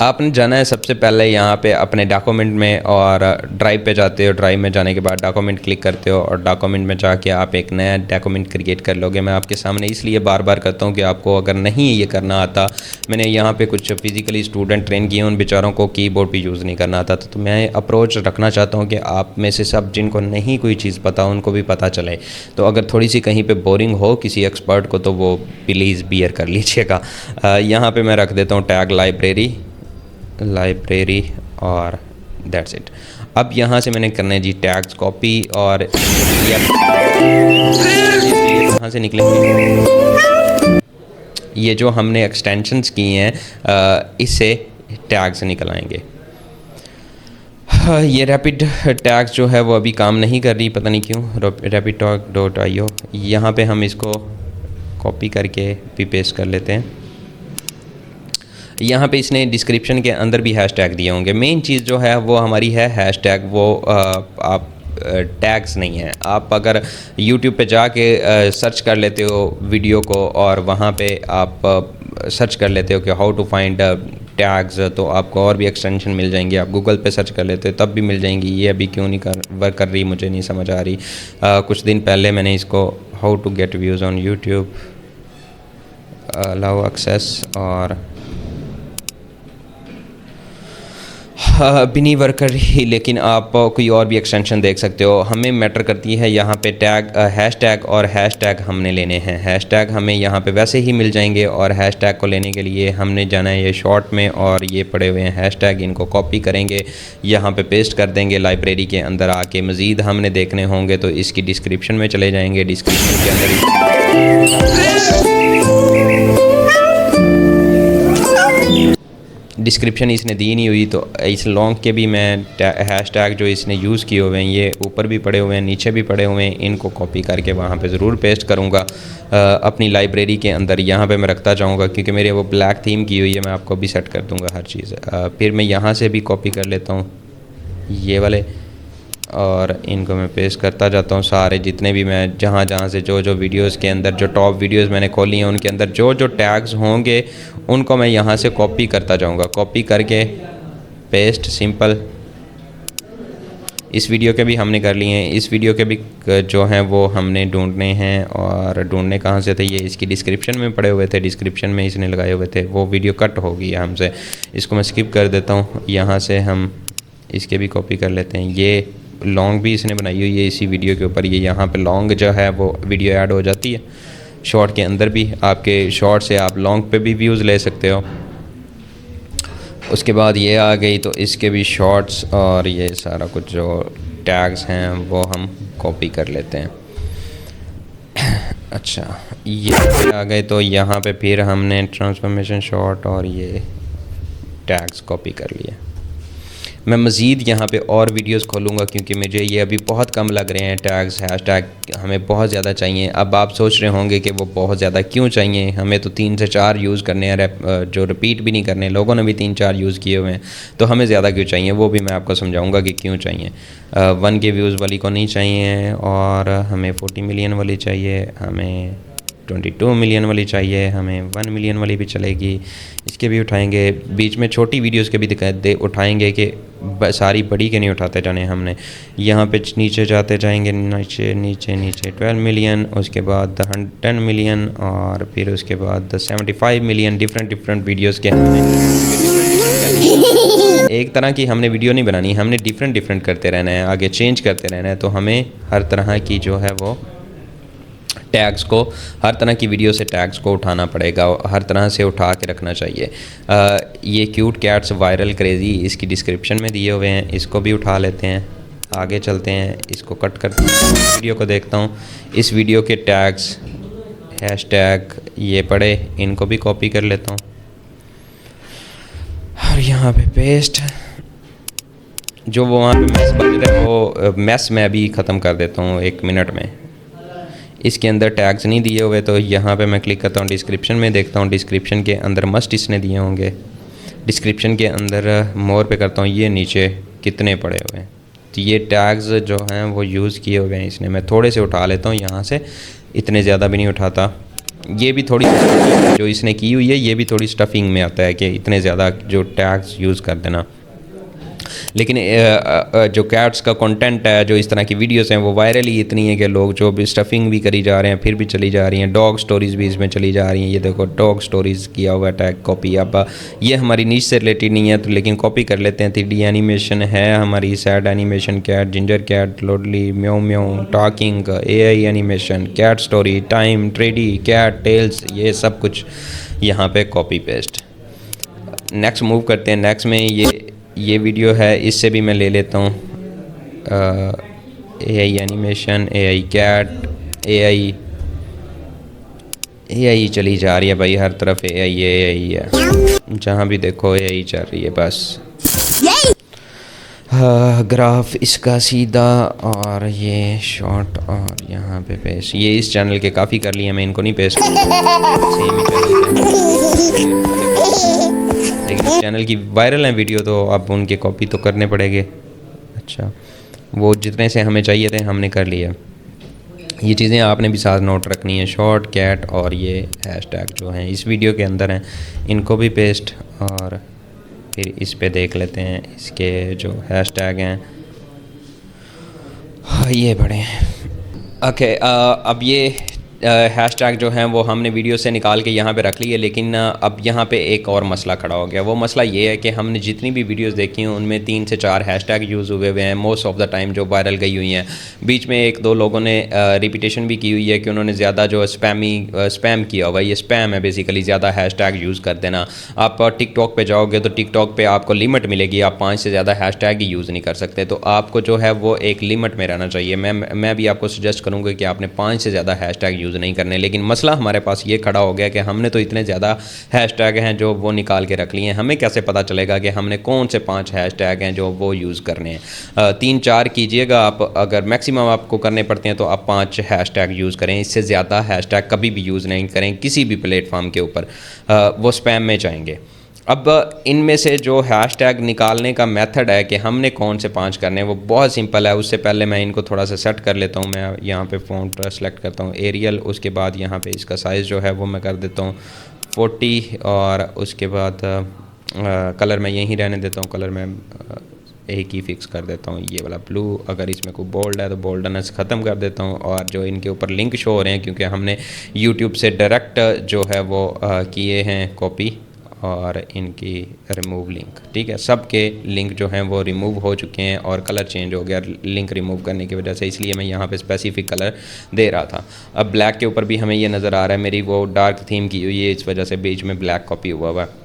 आपने जाना है सबसे पहले यहाँ पे अपने डॉक्यूमेंट में और ड्राइव पे जाते हो। ड्राइव में जाने के बाद डॉक्यूमेंट क्लिक करते हो और डॉक्यूमेंट में जाके आप एक नया डॉक्यूमेंट क्रिएट कर लोगे। मैं आपके सामने इसलिए बार बार करता हूँ कि आपको अगर नहीं ये करना आता, मैंने यहाँ पे कुछ फिज़िकली स्टूडेंट ट्रेन किए, उन बेचारों को कीबोर्ड पे यूज़ नहीं करना आता। तो मैं अप्रोच रखना चाहता हूँ कि आप में से सब जिनको नहीं कोई चीज़ पता उनको भी पता चले। तो अगर थोड़ी सी कहीं पर बोरिंग हो किसी एक्सपर्ट को तो वो प्लीज़ बियर कर लीजिएगा। यहाँ पर मैं रख देता हूँ टैग लाइब्रेरी और दैट्स इट। अब यहाँ से मैंने करना है जी टैग्स कॉपी, और यहाँ से निकलेंगे ये जो हमने एक्सटेंशंस किए हैं इससे टैग्स निकल आएंगे। ये रैपिड टैग्स जो है वो अभी काम नहीं कर रही, पता नहीं क्यों। rapidtalk.io यहाँ पे हम इसको कॉपी करके भी पेस्ट कर लेते हैं। यहाँ पे इसने डिस्क्रिप्शन के अंदर भी हैशटैग दिए होंगे। मेन चीज़ जो है वो हमारी है हैशटैग, वो आप टैग्स नहीं है। आप अगर YouTube पे जाके सर्च कर लेते हो वीडियो को और वहाँ पे आप सर्च कर लेते हो कि हाउ टू फाइंड टैग्स, तो आपको और भी एक्सटेंशन मिल जाएंगे। आप गूगल पे सर्च कर लेते हो तब भी मिल जाएंगी। ये अभी क्यों नहीं वर्क कर रही मुझे नहीं समझ आ रही। कुछ दिन पहले मैंने इसको how to get views on YouTube, allow access, और भी नहीं वर्क कर रही, लेकिन आप कोई और भी एक्सटेंशन देख सकते हो। हमें मैटर करती है यहाँ पे टैग, हैशटैग, और हैशटैग हमने लेने हैं। हैशटैग हमें यहाँ पे वैसे ही मिल जाएंगे, और हैशटैग को लेने के लिए हमने जाना है ये शॉर्ट में, और ये पड़े हुए हैं हैशटैग। इनको कॉपी करेंगे, यहाँ पे पेस्ट कर देंगे लाइब्रेरी के अंदर आके। मज़ीद हमने देखने होंगे तो इसकी डिस्क्रिप्शन में चले जाएंगे। डिस्क्रिप्शन के अंदर डिस्क्रिप्शन इसने दी नहीं हुई, तो इस लॉन्ग के भी मैं हैशटैग जो इसने यूज़ किए हुए हैं ये ऊपर भी पड़े हुए हैं, नीचे भी पड़े हुए हैं। इनको कॉपी करके वहाँ पे ज़रूर पेस्ट करूँगा अपनी लाइब्रेरी के अंदर। यहाँ पे मैं रखता जाऊँगा क्योंकि मेरे वो ब्लैक थीम की हुई है। मैं आपको भी सेट कर दूँगा हर चीज़। फिर मैं यहाँ से भी कॉपी कर लेता हूँ ये वाले, और इनको मैं पेस्ट करता जाता हूँ सारे जितने भी मैं जहाँ से जो वीडियोस के अंदर जो टॉप वीडियोस मैंने खोली हैं उनके अंदर जो टैग्स होंगे उनको मैं यहाँ से कॉपी करता जाऊँगा। कॉपी करके पेस्ट, सिंपल। इस वीडियो के भी हमने कर लिए हैं। इस वीडियो के भी जो हैं वो हमने ढूंढने हैं, और ढूंढने कहाँ से थे, ये इसकी डिस्क्रिप्शन में पड़े हुए थे। डिस्क्रिप्शन में इसने लगाए हुए थे। वो वीडियो कट हो गई है हमसे, इसको मैं स्किप कर देता हूँ। यहाँ से हम इसके भी कॉपी कर लेते हैं। ये लॉन्ग भी इसने बनाई हुई है इसी वीडियो के ऊपर। ये यहाँ पे लॉन्ग जो है वो वीडियो ऐड हो जाती है। शॉर्ट के अंदर भी आपके शॉर्ट से आप लॉन्ग पे भी व्यूज़ ले सकते हो। उसके बाद ये आ गई, तो इसके भी शॉर्ट्स और ये सारा कुछ जो टैग्स हैं वो हम कॉपी कर लेते हैं। अच्छा, ये आ गए, तो यहाँ पे फिर हमने ट्रांसफॉर्मेशन शॉर्ट और ये टैग्स कॉपी कर लिए। मैं मज़ीद यहाँ पे और वीडियोस खोलूँगा क्योंकि मुझे ये अभी बहुत कम लग रहे हैं टैग्स। हैशटैग हमें बहुत ज़्यादा चाहिए। अब आप सोच रहे होंगे कि वो बहुत ज़्यादा क्यों चाहिए, हमें तो 3 से 4 यूज़ करने हैं, जो रिपीट भी नहीं करने। लोगों ने भी 3-4 यूज़ किए हुए हैं, तो हमें ज़्यादा क्यों चाहिए वो भी मैं आपको समझाऊँगा कि क्यों चाहिए। 1K व्यूज़ वाली को नहीं चाहिए, और हमें 40 मिलियन वाली चाहिए, हमें 22 मिलियन वाली चाहिए हमें, 1 मिलियन वाली भी चलेगी, इसके भी उठाएंगे। बीच में छोटी वीडियोस के भी उठाएंगे कि सारी बड़ी के नहीं उठाते जाने हमने। यहाँ पे नीचे जाते जाएंगे, नीचे नीचे नीचे 12 मिलियन, उसके बाद 10 मिलियन, और फिर उसके बाद 75 मिलियन। डिफरेंट वीडियोस के हमने एक तरह की हमने वीडियो नहीं बनानी, हमने डिफरेंट करते रहना है, आगे चेंज करते रहना है। तो हमें हर तरह की जो है वो टैग्स को, हर तरह की वीडियो से टैग्स को उठाना पड़ेगा, हर तरह से उठा के रखना चाहिए। ये क्यूट कैट्स वायरल क्रेज़ी इसकी डिस्क्रिप्शन में दिए हुए हैं, इसको भी उठा लेते हैं। आगे चलते हैं, इसको कट करते हैं, वीडियो को देखता हूँ। इस वीडियो के टैग्स, हैशटैग ये पड़े, इनको भी कॉपी कर लेता हूँ और यहाँ पे पेस्ट। जो वो वहाँ पे मैस बन रहा है वो मैस मैं अभी ख़त्म कर देता हूँ 1 मिनट में। इसके अंदर टैग्स नहीं दिए हुए, तो यहाँ पे मैं क्लिक करता हूँ, डिस्क्रिप्शन में देखता हूँ, डिस्क्रिप्शन के अंदर मस्ट इसने दिए होंगे। डिस्क्रिप्शन के अंदर मोर पे करता हूँ, ये नीचे कितने पड़े हुए हैं। तो ये टैग्स जो हैं वो यूज़ किए हुए हैं इसने। मैं थोड़े से उठा लेता हूँ यहाँ से, इतने ज़्यादा भी नहीं उठाता। ये भी थोड़ी जो इसने की हुई है, ये भी थोड़ी स्टफिंग में आता है कि इतने ज़्यादा जो टैग्स यूज़ कर देना। लेकिन जो कैट्स का कंटेंट है, जो इस तरह की वीडियोस हैं, वो वायरल ही इतनी है कि लोग जो भी स्टफिंग भी करी जा रहे हैं, फिर भी चली जा रही हैं। डॉग स्टोरीज़ भी इसमें चली जा रही हैं। ये देखो डॉग स्टोरीज़ किया हुआ टैग कॉपी। अब ये हमारी नीच से रिलेटेड नहीं है, तो लेकिन कॉपी कर लेते हैं। 3D एनिमेशन है हमारी, sad animation, cat, ginger cat, loudly, meow meow, talking, AI animation, cat story, time, trendy, cat, tales, ये सब कुछ यहाँ पे कॉपी पेस्ट। नेक्स्ट मूव करते हैं। नेक्स्ट में ये वीडियो है, इससे भी मैं ले लेता हूँ AI animation, AI cat, AI चली जा रही है भाई, हर तरफ AI है, जहाँ भी देखो AI चल रही है बस। ग्राफ इसका सीधा, और ये शॉर्ट, और यहाँ पे पेस्ट। ये इस चैनल के काफ़ी कर लिए, मैं इनको नहीं पेस्ट सेम ही लेकिन इस चैनल की वायरल है वीडियो, तो अब उनके कॉपी तो करने पड़ेंगे। अच्छा, वो जितने से हमें चाहिए थे हमने कर लिया। ये चीज़ें आपने भी साथ नोट रखनी है। शॉर्ट, कैट और ये हैशटैग जो हैं इस वीडियो के अंदर हैं, इनको भी पेस्ट। और फिर इस पे देख लेते हैं इसके जो हैशटैग हैं, ये बड़े ओके। अब ये हैशटैग जो हैं वो हमने वीडियो से निकाल के यहाँ पे रख लिए, लेकिन अब यहाँ पे एक और मसला खड़ा हो गया। वो मसला ये है कि हमने जितनी भी वीडियोस देखी हैं उनमें 3 से 4 हैशटैग यूज़ हुए हुए हैं मोस्ट ऑफ द टाइम, जो वायरल गई हुई हैं। बीच में 1-2 लोगों ने रिपीटेशन भी की हुई है कि उन्होंने ज़्यादा जो स्पैम किया हुआ है। ये स्पैम है बेसिकली, ज़्यादा हैशटैग यूज़ कर देना। आप टिकटॉक पे जाओगे तो टिकटॉक पे आपको लिमिट मिलेगी, आप 5 से ज़्यादा हैशटैग ही यूज़ नहीं कर सकते। तो आपको जो है वो एक लिमिट में रहना चाहिए। मैं भी आपको सजेस्ट करूँगा कि आपने 5 से ज़्यादा हैशटैग यूज़ नहीं करने। लेकिन मसला हमारे पास ये खड़ा हो गया कि हमने तो इतने ज़्यादा हैशटैग हैं जो वो निकाल के रख लिए हैं, हमें कैसे पता चलेगा कि हमने कौन से 5 हैशटैग हैं जो वो यूज़ करने हैं। 3-4 कीजिएगा आप, अगर मैक्सिमम आपको करने पड़ते हैं तो आप 5 हैशटैग यूज़ करें। इससे ज़्यादा हैशटैग कभी भी यूज़ नहीं करें किसी भी प्लेटफॉर्म के ऊपर, वो स्पैम में जाएंगे। अब इनमें से जो हैशटैग निकालने का मेथड है कि हमने कौन से 5 करने हैं, वो बहुत सिंपल है। उससे पहले मैं इनको थोड़ा सा सेट कर लेता हूँ। मैं यहाँ पे फ़ॉन्ट सेलेक्ट करता हूँ एरियल, उसके बाद यहाँ पे इसका साइज़ जो है वो मैं कर देता हूँ 40, और उसके बाद कलर मैं यहीं रहने देता हूँ। कलर मैं एक ही फिक्स कर देता हूँ, ये वाला ब्लू। अगर इसमें कोई बोल्ड है तो बोल्डनेस ख़त्म कर देता हूँ। और जो इनके ऊपर लिंक शो हो रहे हैं, क्योंकि हमने यूट्यूब से डायरेक्ट जो है वो किए हैं कॉपी, और इनकी रिमूव लिंक, ठीक है। सब के लिंक जो हैं वो रिमूव हो चुके हैं, और कलर चेंज हो गया लिंक रिमूव करने की वजह से, इसलिए मैं यहाँ पे स्पेसिफिक कलर दे रहा था। अब ब्लैक के ऊपर भी हमें ये नज़र आ रहा है, मेरी वो डार्क थीम की हुई है, इस वजह से बीच में ब्लैक कॉपी हुआ हुआ है।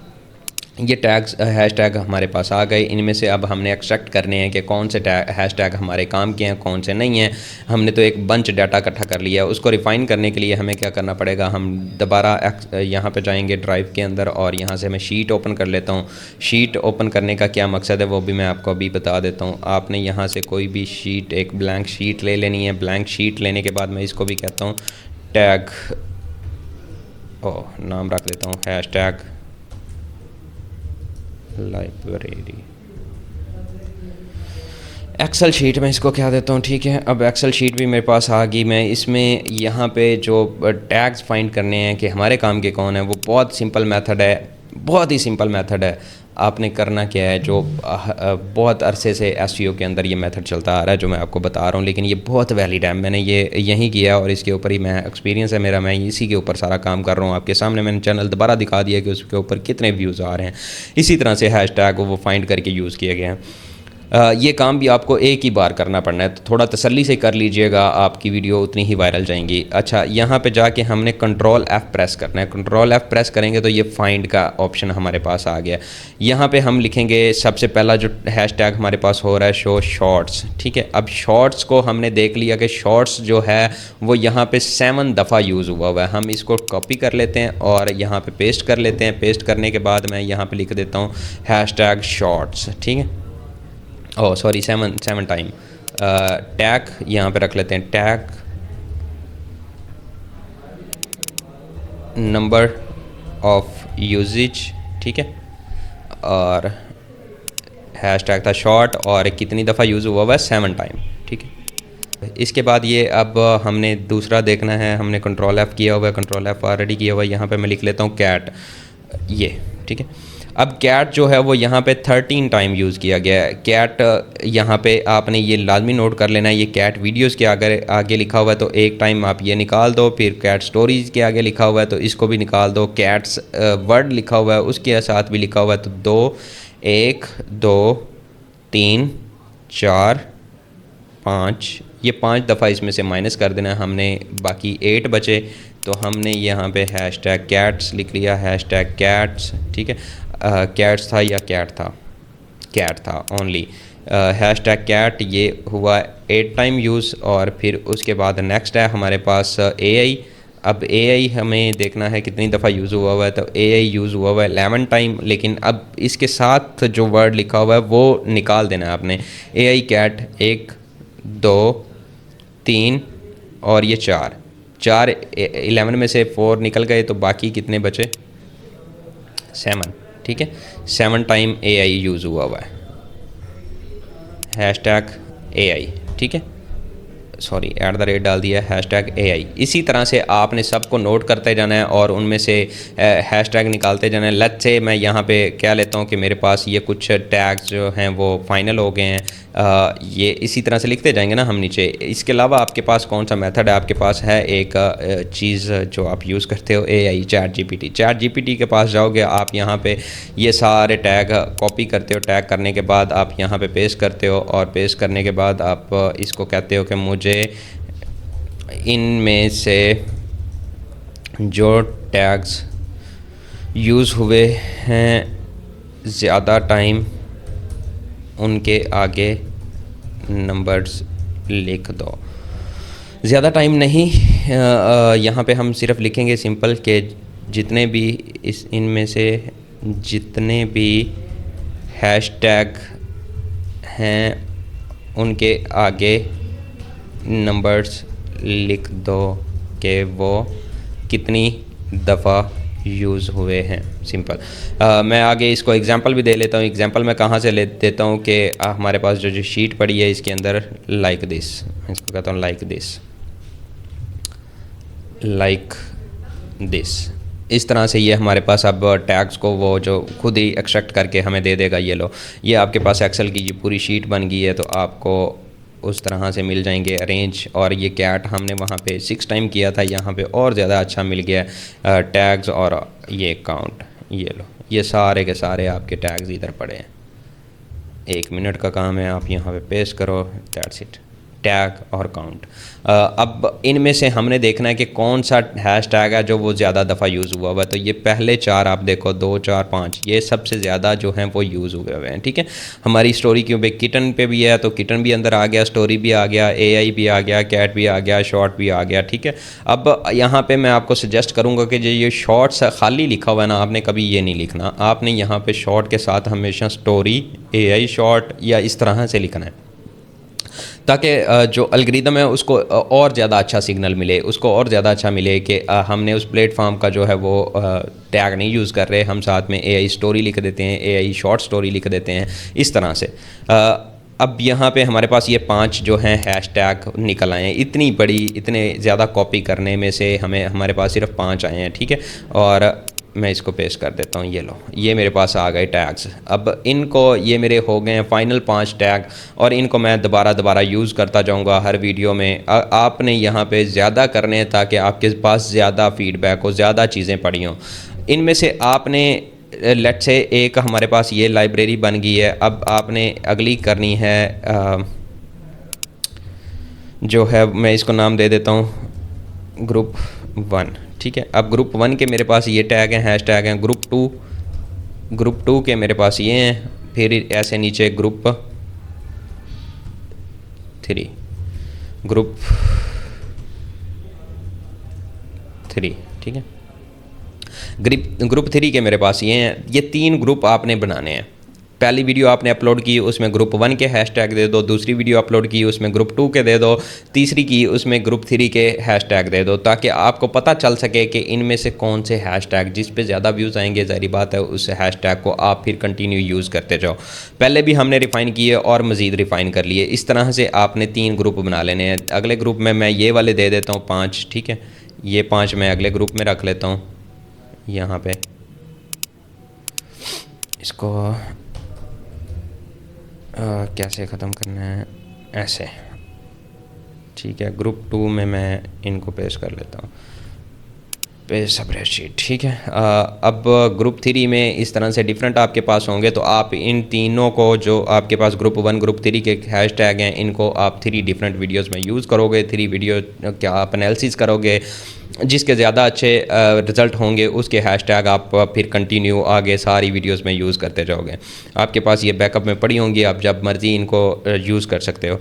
ये टैग्स हैशटैग हमारे पास आ गए। इनमें से अब हमने एक्सट्रैक्ट करने हैं कि कौन से हैशटैग हमारे काम के हैं, कौन से नहीं हैं। हमने तो एक बंच डाटा इकट्ठा कर लिया है, उसको रिफ़ाइन करने के लिए हमें क्या करना पड़ेगा, हम दोबारा यहाँ पे जाएंगे ड्राइव के अंदर, और यहाँ से मैं शीट ओपन कर लेता हूँ। शीट ओपन करने का क्या मकसद है वो भी मैं आपको अभी बता देता हूँ। आपने यहाँ से कोई भी शीट, एक ब्लैंक शीट ले लेनी है। ब्लैंक शीट लेने के बाद मैं इसको भी कहता हूँ टैग, नाम रख देता हूँ हैशटैग लाइब्रेरी। एक्सेल शीट में इसको क्या देता हूँ, ठीक है। अब एक्सेल शीट भी मेरे पास आ गई। मैं इसमें यहाँ पे जो टैग्स फाइंड करने हैं कि हमारे काम के कौन है, वो बहुत सिंपल मेथड है, बहुत ही सिंपल मेथड है। आपने करना क्या है, जो बहुत अरसे से एसईओ के अंदर ये मेथड चलता आ रहा है जो मैं आपको बता रहा हूँ, लेकिन ये बहुत वैलिड है। मैंने ये यहीं किया और इसके ऊपर ही मैं एक्सपीरियंस है मेरा, मैं इसी के ऊपर सारा काम कर रहा हूँ। आपके सामने मैंने चैनल दोबारा दिखा दिया कि उसके ऊपर कितने व्यूज़ आ रहे हैं। इसी तरह से हैशटैग वो फाइंड करके यूज़ किए गए हैं। ये काम भी आपको एक ही बार करना पड़ना है, तो थोड़ा तसल्ली से कर लीजिएगा, आपकी वीडियो उतनी ही वायरल जाएंगी। अच्छा, यहाँ पे जाके हमने कंट्रोल F प्रेस करना है। कंट्रोल F प्रेस करेंगे तो ये फाइंड का ऑप्शन हमारे पास आ गया। यहाँ पे हम लिखेंगे सबसे पहला जो हैशटैग हमारे पास हो रहा है, शो शॉर्ट्स, ठीक है। अब शॉर्ट्स को हमने देख लिया कि शॉर्ट्स जो है वो यहाँ पे 7 दफ़ा यूज़ हुआ है। हम इसको कॉपी कर लेते हैं और यहाँ पे पेस्ट कर लेते हैं। पेस्ट करने के बाद मैं यहाँ पे लिख देता हूँ हैशटैग शॉर्ट्स, ठीक है। Oh sorry, 7 time. टैग यहाँ पे रख लेते हैं, टैग नंबर ऑफ यूजेज, ठीक है। और हैशटैग था शॉर्ट और कितनी दफ़ा यूज़ हुआ है, 7 टाइम, ठीक है। इसके बाद ये अब हमने दूसरा देखना है, हमने कंट्रोल F किया हुआ है, कंट्रोल F ऑलरेडी किया हुआ है। यहाँ पे मैं लिख लेता हूँ कैट, ये, ठीक है। अब कैट जो है वो यहाँ पे 13 टाइम यूज़ किया गया है। कैट यहाँ पे आपने ये लाजमी नोट कर लेना है, ये कैट वीडियोस के आगे लिखा हुआ है तो एक टाइम आप ये निकाल दो। फिर कैट स्टोरीज़ के आगे लिखा हुआ है तो इसको भी निकाल दो। कैट्स वर्ड लिखा हुआ है उसके साथ भी लिखा हुआ है तो 2, 1, 2, 3, 4, 5, ये 5 दफ़ा इसमें से माइनस कर देना है हमने, बाकी 8 बचे। तो हमने यहाँ पे हैशटैग कैट्स लिख लिया, हैशटैग कैट्स, ठीक है। कैट्स था या कैट था, कैट था ओनली। हैशटैग कैट ये हुआ 8 टाइम यूज़। और फिर उसके बाद नेक्स्ट है हमारे पास AI। अब AI हमें देखना है कितनी दफ़ा यूज़ हुआ है, तो AI यूज़ हुआ है 11 टाइम। लेकिन अब इसके साथ जो वर्ड लिखा हुआ है वो निकाल देना है आपने। AI कैट 1, 2, 3 और ये 4, 11 में से 4 निकल गए तो बाकी कितने बचे, 7, ठीक है। 7 टाइम AI यूज़ हुआ है, हैशटैग AI, ठीक है। सॉरी, @ डाल दिया, हैशटैग AI। इसी तरह से आपने सबको नोट करते जाना है और उनमें से हैशटैग निकालते जाना है। लेट्स से मैं यहाँ पे क्या लेता हूँ कि मेरे पास ये कुछ टैग्स जो हैं वो फाइनल हो गए हैं। ये इसी तरह से लिखते जाएंगे ना हम नीचे। इसके अलावा आपके पास कौन सा मेथड है, आपके पास है एक चीज़ जो आप यूज़ करते हो, AI चैट GPT के पास जाओगे आप, यहाँ पे ये सारे टैग कॉपी करते हो। टैग करने के बाद आप यहाँ पे पेस्ट करते हो और पेस्ट करने के बाद आप इसको कहते हो कि मुझे इनमें से जो टैग्स यूज़ हुए हैं ज़्यादा टाइम उनके आगे नंबर्स लिख दो। ज़्यादा टाइम नहीं, यहाँ पे हम सिर्फ लिखेंगे सिंपल के जितने भी इनमें से जितने भी हैशटैग हैं उनके आगे नंबर्स लिख दो कि वो कितनी दफ़ा यूज़ हुए हैं। सिंपल। मैं आगे इसको एग्जांपल भी दे लेता हूँ। एग्जांपल मैं कहाँ से ले देता हूँ कि हमारे पास जो शीट पड़ी है इसके अंदर लाइक दिस, इसको कहता हूँ लाइक दिस। इस तरह से ये हमारे पास अब टैग्स को वो जो खुद ही एक्सट्रैक्ट करके हमें दे देगा। ये लो, ये आपके पास एक्सेल की ये पूरी शीट बन गई है, तो आपको उस तरह से मिल जाएंगे अरेंज। और ये कैट हमने वहाँ पे 6 टाइम किया था, यहाँ पे और ज़्यादा अच्छा मिल गया टैग्स। और ये काउंट, ये लो, ये सारे के सारे आपके टैग्स इधर पड़े हैं। 1 मिनट का काम है, आप यहाँ पे पेस्ट करो, दैट्स इट, टैग और काउंट। अब इनमें से हमने देखना है कि कौन सा हैश टैग है जो वो ज़्यादा दफ़ा यूज़ हुआ हुआ है। तो ये पहले 4 आप देखो, 2, 4, 5, ये सबसे ज़्यादा जो हैं वो यूज़ हुए हुए हैं, ठीक है। हमारी स्टोरी क्यों पे किटन पे भी है तो किटन भी अंदर आ गया, स्टोरी भी आ गया, AI भी आ गया, कैट भी आ गया, शॉर्ट भी आ गया, ठीक है। अब यहाँ पे मैं आपको सजेस्ट करूँगा कि जो ये शॉर्ट्स खाली लिखा हुआ है ना, आपने कभी ये नहीं लिखना। आपने यहाँ पे शॉर्ट के साथ हमेशा स्टोरी, AI शॉर्ट या इस तरह से लिखना है, ताकि जो एल्गोरिदम है उसको और ज़्यादा अच्छा सिग्नल मिले, उसको और ज़्यादा अच्छा मिले कि हमने उस प्लेटफॉर्म का जो है वो टैग नहीं यूज़ कर रहे, हम साथ में AI स्टोरी लिख देते हैं, AI शॉर्ट स्टोरी लिख देते हैं, इस तरह से। अब यहाँ पे हमारे पास ये 5 जो हैं हैशटैग निकल आए हैं। इतनी बड़ी, इतने ज़्यादा कॉपी करने में से हमारे पास सिर्फ 5 आए हैं, ठीक है। और मैं इसको पेस्ट कर देता हूँ, ये लो, ये मेरे पास आ गए टैग्स। अब इनको, ये मेरे हो गए हैं फाइनल 5 टैग, और इनको मैं दोबारा यूज़ करता जाऊँगा हर वीडियो में। आपने यहाँ पे ज़्यादा करने हैं ताकि आपके पास ज़्यादा फीडबैक हो, ज़्यादा चीज़ें पड़ी हों। इनमें से आपने लेट से एक हमारे पास ये लाइब्रेरी बन गई है। अब आपने अगली करनी है जो है, मैं इसको नाम दे देता हूँ ग्रुप 1, ठीक है। अब ग्रुप 1 के मेरे पास ये टैग हैं, हैश टैग हैं। ग्रुप 2 के मेरे पास ये हैं, फिर ऐसे नीचे ग्रुप 3, ग्रुप 3, ठीक है। ग्रुप 3 के मेरे पास ये हैं। ये 3 ग्रुप आपने बनाने हैं। पहली वीडियो आपने अपलोड की, उसमें ग्रुप 1 के हैशटैग दे दो। दूसरी वीडियो अपलोड की, उसमें ग्रुप 2 के दे दो। तीसरी की, उसमें ग्रुप 3 के हैशटैग दे दो, ताकि आपको पता चल सके कि इनमें से कौन से हैशटैग जिस पे ज़्यादा व्यूज़ आएंगे, ज़ाहिर बात है उस हैशटैग को आप फिर कंटिन्यू यूज़ करते जाओ। पहले भी हमने रिफ़ाइन किए और मज़ीद रिफ़ाइन कर लिए। इस तरह से आपने 3 ग्रुप बना लेने हैं। अगले ग्रुप में मैं ये वाले दे देता हूँ 5, ठीक है। ये 5 मैं अगले ग्रुप में रख लेता हूँ। यहाँ पे इसको कैसे ख़त्म करना है, ऐसे, ठीक है। ग्रुप 2 में मैं इनको पेस्ट कर लेता हूँ, पेस्ट स्प्रेडशीट, ठीक है। अब ग्रुप 3 में इस तरह से डिफरेंट आपके पास होंगे, तो आप इन तीनों को, जो आपके पास ग्रुप 1 ग्रुप 3 के हैशटैग हैं, इनको आप 3 डिफरेंट वीडियोस में यूज़ करोगे। 3 वीडियो क्या आप एनालिसिस करोगे, जिसके ज़्यादा अच्छे रिज़ल्ट होंगे उसके हैशटैग आप फिर कंटिन्यू आगे सारी वीडियोस में यूज़ करते जाओगे। आपके पास ये बैकअप में पड़ी होंगी, आप जब मर्ज़ी इनको यूज़ कर सकते हो।